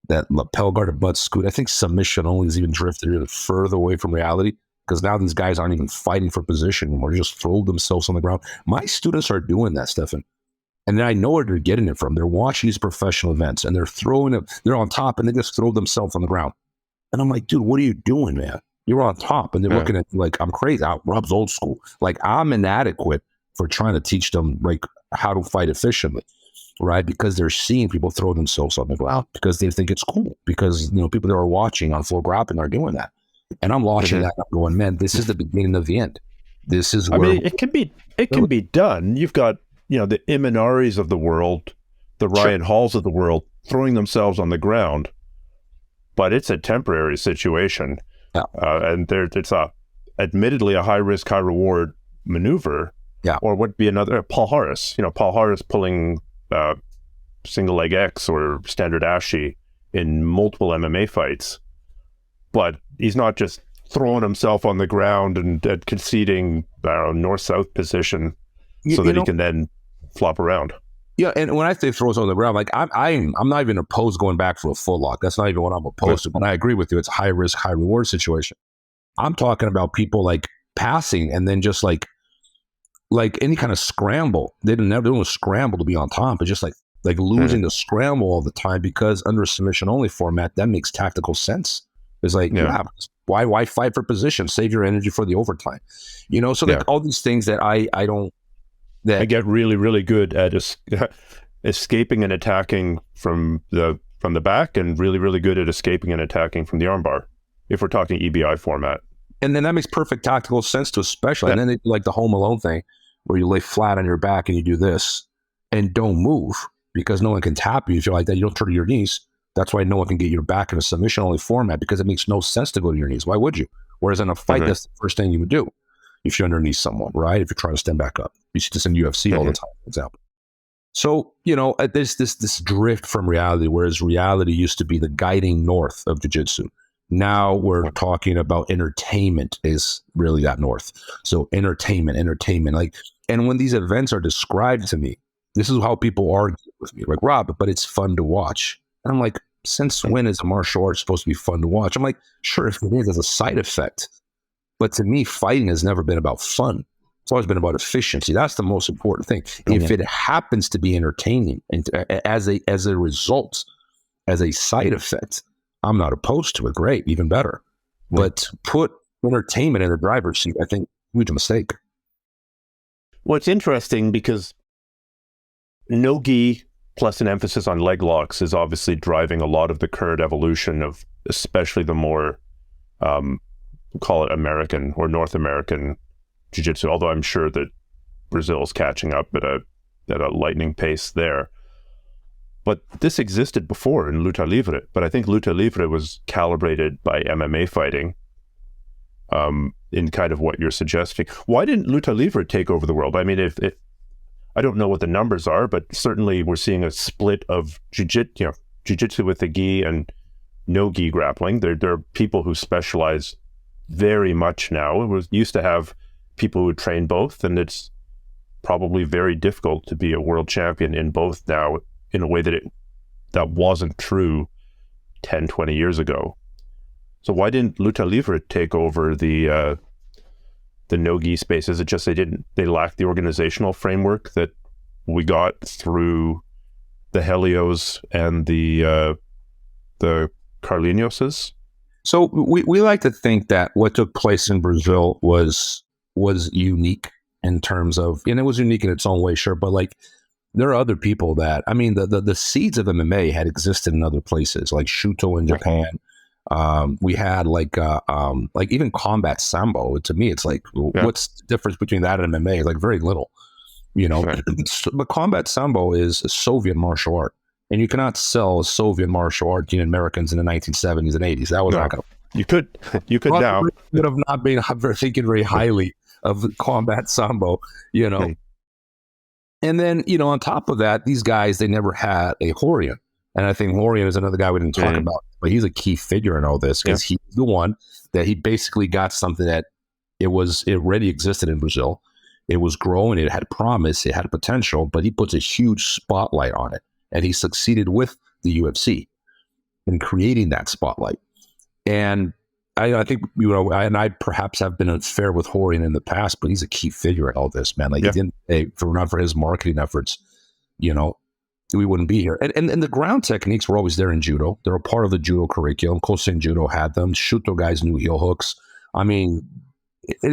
A: that lapel guard or butt scoot, I think submission only has even drifted even further away from reality, because now these guys aren't even fighting for position anymore. They just throw themselves on the ground. My students are doing that, Stephan. And then I know where they're getting it from. They're watching these professional events and they're throwing it, they're on top and they just throw themselves on the ground. And I'm like, dude, what are you doing, man? You're on top. And they're looking at me like I'm crazy. Rob's old school. Like I'm inadequate for trying to teach them like how to fight efficiently, right? Because they're seeing people throw themselves on the ground because they think it's cool. Because, you know, people that are watching on floor grappling are doing that. And I'm watching that and I'm going, man, this is the beginning of the end. This is where...
B: I mean, it can be done. You've got, you know, the Iminaris of the world, the Ryan Halls of the world, throwing themselves on the ground, but it's a temporary situation. And it's admittedly a high risk, high reward maneuver. Or would be another Paul Harris. You know, Paul Harris pulling single leg X or standard Ashi in multiple MMA fights, but he's not just throwing himself on the ground and conceding north-south position so that he can then flop around.
A: Yeah, and when I say throws on the ground, like I'm not even opposed going back for a full lock. That's not even what I'm opposed to. But I agree with you. It's a high risk, high reward situation. I'm talking about people like passing and then just like any kind of scramble. They don't scramble to be on top. It's just like losing the scramble all the time, because under a submission only format, that makes tactical sense. It's like, why fight for position? Save your energy for the overtime. You know, so like all these things that I don't. That
B: I get really, really good at escaping and attacking from the back, and really, really good at escaping and attacking from the armbar, if we're talking EBI format.
A: And then that makes perfect tactical sense to especially. And then they, like the Home Alone thing, where you lay flat on your back and you do this and don't move because no one can tap you if you're like that. You don't turn to your knees. That's why no one can get your back in a submission only format, because it makes no sense to go to your knees. Why would you? Whereas in a fight, that's the first thing you would do if you're underneath someone, right? If you're trying to stand back up. You see this in UFC all the time, for example. So, you know, there's this drift from reality, whereas reality used to be the guiding north of jiu-jitsu. Now we're talking about entertainment is really that north. So entertainment. Like, and when these events are described to me, this is how people argue with me. Like, Rob, but it's fun to watch. And I'm like, since when is a martial art supposed to be fun to watch? I'm like, sure, if it is as a side effect. But to me, fighting has never been about fun. It's always been about efficiency. That's the most important thing. If it happens to be entertaining and as a result, as a side effect, I'm not opposed to it. Great, even better. But to put entertainment in the driver's seat, I think, huge mistake.
B: Well, it's interesting because no gi plus an emphasis on leg locks is obviously driving a lot of the current evolution of especially the more, call it American or North American jiu-jitsu, although I'm sure that Brazil's catching up at a lightning pace there. But this existed before in luta livre, but I think luta livre was calibrated by MMA fighting in kind of what you're suggesting. Why didn't luta livre take over the world? I mean, if I don't know what the numbers are, but certainly we're seeing a split of jiu-jitsu with the gi and no gi grappling. There are people who specialize very much now. It used to have people who train both, and it's probably very difficult to be a world champion in both now in a way that wasn't true 10, 20 years ago. So why didn't luta livre take over the no-gi space? Is it just they lacked the organizational framework that we got through the Helios and the Carlinhoses?
A: So we like to think that what took place in Brazil was unique in terms of, and it was unique in its own way, sure, but like there are other people that, I mean, the seeds of MMA had existed in other places, like Shuto in Japan. We had like even combat sambo. To me, it's like, what's the difference between that and MMA? Like very little, you know. Right. But combat sambo is a Soviet martial art. And you cannot sell a Soviet martial art to Americans in the 1970s and 80s. That was not going to.
B: You could now.
A: Would have not been thinking very highly of combat sambo, you know. Right. And then, you know, on top of that, these guys, they never had a Horian. And I think Horian is another guy we didn't talk about, but he's a key figure in all this because he's the one that he basically got something that it already existed in Brazil. It was growing, it had promise, it had potential, but he puts a huge spotlight on it. And he succeeded with the UFC in creating that spotlight. And I think, you know, I perhaps have been unfair with Horian in the past, but he's a key figure in all this, man. Like, he didn't, if not for his marketing efforts, you know, we wouldn't be here. And the ground techniques were always there in judo. They're a part of the judo curriculum. Kosen Judo had them. Shuto guys knew heel hooks. I mean, to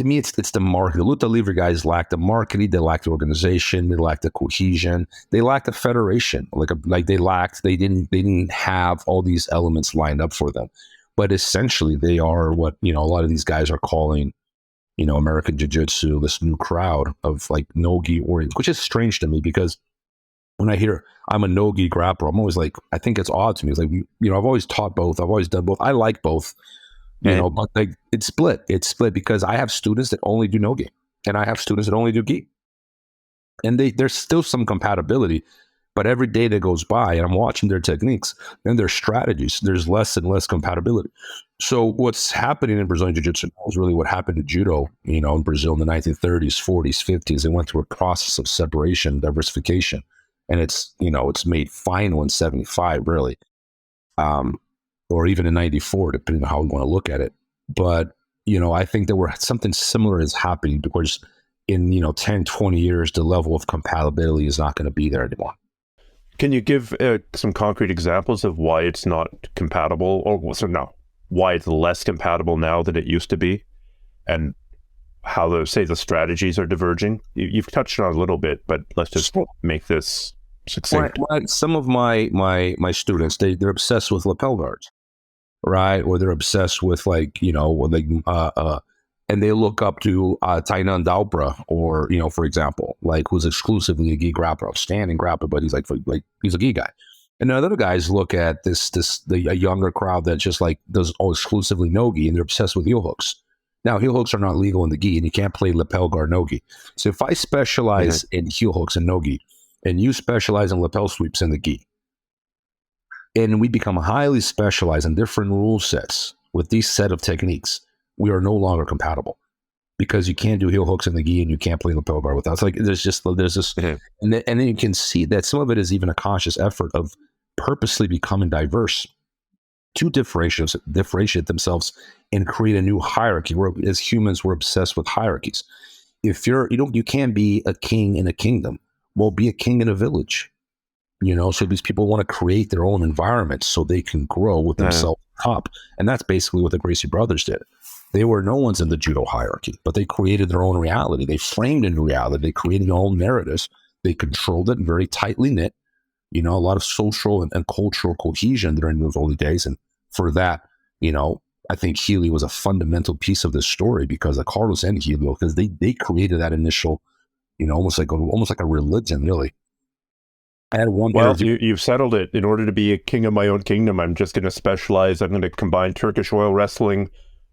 A: me, it's the market. The luta livre guys lacked the marketing, they lacked the organization, they lacked the cohesion, they lacked the federation. They didn't have all these elements lined up for them. But essentially, they are what, you know, a lot of these guys are calling, you know, American Jiu-Jitsu, this new crowd of like no-gi oriented, which is strange to me because when I hear I'm a no-gi grappler, I'm always like, I think it's odd to me. It's like, you know, I've always taught both, I've always done both. I like both. You know, but like it's split. It's split because I have students that only do no-gi, and I have students that only do gi. And there's still some compatibility, but every day that goes by, and I'm watching their techniques and their strategies, there's less and less compatibility. So what's happening in Brazilian Jiu-Jitsu is really what happened to judo, you know, in Brazil in the 1930s, 40s, 50s. They went through a process of separation, diversification, and it's, you know, it's made final in 75, really. Or even in 94, depending on how we want to look at it. But, you know, I think that something similar is happening because in, you know, 10, 20 years, the level of compatibility is not going to be there anymore.
B: Can you give some concrete examples of why it's not compatible, or why it's less compatible now than it used to be, and how the strategies are diverging? You've touched on it a little bit, but let's just make this succinct.
A: Some of my students, they're obsessed with lapel guards. Right, or they're obsessed with, like, you know, and they look up to Tainan Dalbra, or, you know, for example, like, who's exclusively a gi grappler, outstanding grappler, but he's like he's a gi guy. And the other guys look at a younger crowd that just like does exclusively no gi, and they're obsessed with heel hooks. Now, heel hooks are not legal in the gi, and you can't play lapel guard no gi. So if I specialize in heel hooks and no gi, and you specialize in lapel sweeps in the gi, and we become highly specialized in different rule sets with these set of techniques, we are no longer compatible because you can't do heel hooks in the gi and you can't play lapel guard without. It's like there's this, and then you can see that some of it is even a conscious effort of purposely becoming diverse to differentiate themselves and create a new hierarchy. As humans, we're obsessed with hierarchies. If you can't be a king in a kingdom, well, be a king in a village. You know, so these people want to create their own environment so they can grow with themselves up. And that's basically what the Gracie brothers did. They were no one's in the judo hierarchy, but they created their own reality. They framed in reality. They created their own narratives. They controlled it, very tightly knit. You know, a lot of social and cultural cohesion during those early days. And for that, you know, I think Helio was a fundamental piece of this story because of Carlos and Helio, because they created that initial, you know, almost like a religion, really. I had one.
B: Well, you've settled it. In order to be a king of my own kingdom, I'm just going to specialize. I'm going to combine Turkish oil wrestling,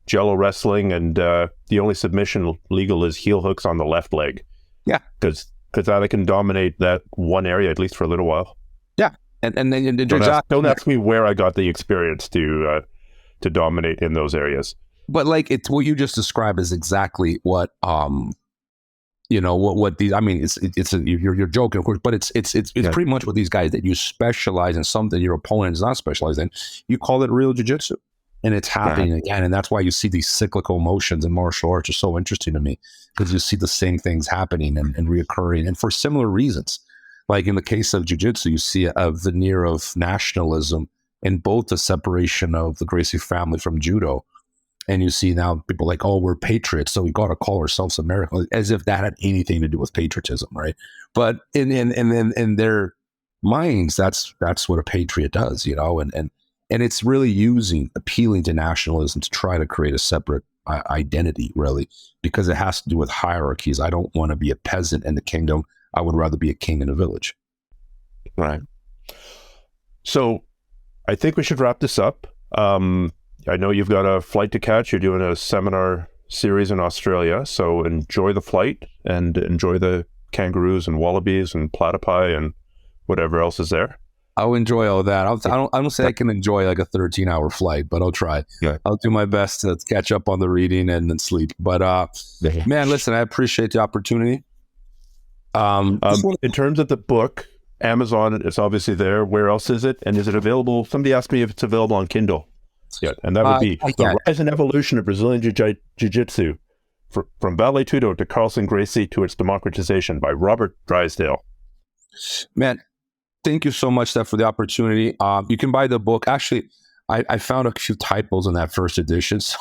B: Jello wrestling, and the only submission legal is heel hooks on the left leg.
A: Yeah,
B: because I can dominate that one area at least for a little while.
A: Yeah, and then
B: don't ask me where I got the experience to dominate in those areas.
A: But like it's what you just described is exactly what what these. I mean, you're joking, of course, but it's pretty much what these guys that you specialize in something your opponent is not specialized in. You call it real jiu-jitsu, and it's happening again, and that's why you see these cyclical motions in martial arts are so interesting to me, because you see the same things happening and reoccurring, and for similar reasons. Like in the case of jiu-jitsu, you see a veneer of nationalism in both the separation of the Gracie family from judo. And you see now people like, oh, we're patriots, so we got to call ourselves American, as if that had anything to do with patriotism, right? But in their minds, that's what a patriot does, and it's really appealing to nationalism to try to create a separate identity, really, because it has to do with hierarchies. I don't want to be a peasant in the kingdom. I would rather be a king in a village.
B: Right. So I think we should wrap this up. I know you've got a flight to catch. You're doing a seminar series in Australia. So enjoy the flight and enjoy the kangaroos and wallabies and platypi and whatever else is there.
A: I'll enjoy all that. I don't say I can enjoy like a 13-hour flight, but I'll try. Yeah. I'll do my best to catch up on the reading and then sleep. But man, listen, I appreciate the opportunity.
B: In terms of the book, Amazon, it's obviously there. Where else is it? And is it available? Somebody asked me if it's available on Kindle. Yeah, and that would be The Rise and Evolution of Brazilian Jiu-Jitsu, from Vale Tudo to Carlson Gracie to its democratization, by Robert Drysdale.
A: Man, thank you so much, Steph, for the opportunity. You can buy the book. Actually, I found a few typos in that first edition, so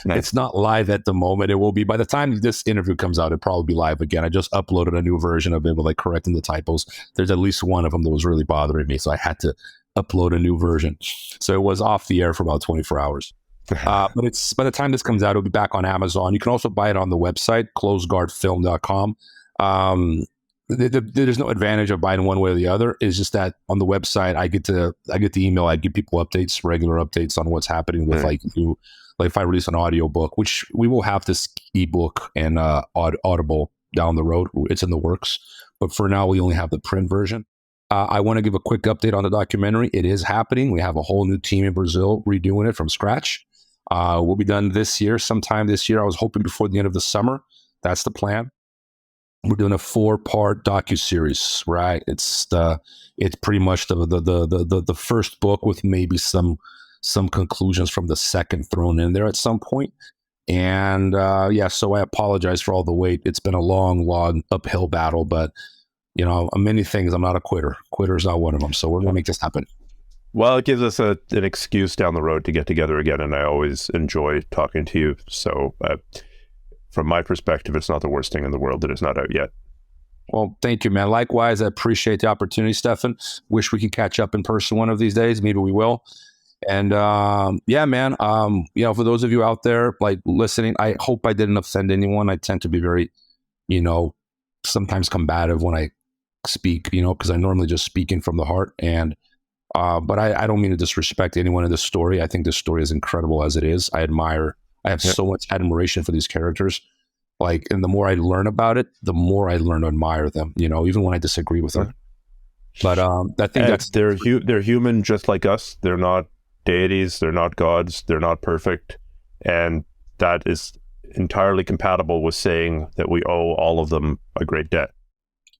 A: nice. It's not live at the moment. It will be by the time this interview comes out. It'll probably be live again. I just uploaded a new version of it with correcting the typos. There's at least one of them that was really bothering me, so I had to upload a new version. So it was off the air for about 24 hours. But it's by the time this comes out, it'll be back on Amazon. You can also buy it on the website, closeguardfilm.com. There's no advantage of buying one way or the other. It's just that on the website, I get the email. I give people updates, regular updates on what's happening with if I release an audio book, which we will have this ebook and Audible down the road. It's in the works. But for now, we only have the print version. I want to give a quick update on the documentary. It is happening. We have a whole new team in Brazil redoing it from scratch. We'll be done sometime this year. I was hoping before the end of the summer. That's the plan. We're doing a 4-part docuseries, right? It's pretty much the first book with maybe some conclusions from the second thrown in there at some point. And so I apologize for all the wait. It's been a long uphill battle, but many things. I'm not a quitter. Quitter's not one of them. So we're going to make this happen.
B: Well, it gives us an excuse down the road to get together again, and I always enjoy talking to you. So from my perspective, it's not the worst thing in the world that it's not out yet.
A: Well, thank you, man. Likewise, I appreciate the opportunity, Stephan. Wish we could catch up in person one of these days. Maybe we will. And man, for those of you out there listening, I hope I didn't offend anyone. I tend to be very, sometimes combative when I speak, because I'm normally just speaking from the heart. And but I don't mean to disrespect anyone in this story. I think this story is incredible as it is. I have so much admiration for these characters. And the more I learn about it, the more I learn to admire them, even when I disagree with them. But I think
B: they're human just like us. They're not deities. They're not gods. They're not perfect. And that is entirely compatible with saying that we owe all of them a great debt.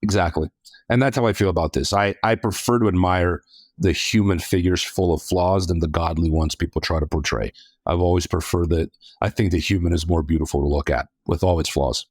B: Exactly. And that's how I feel about this. I prefer to admire the human figures full of flaws than the godly ones people try to portray. I've always preferred that. I think the human is more beautiful to look at with all its flaws.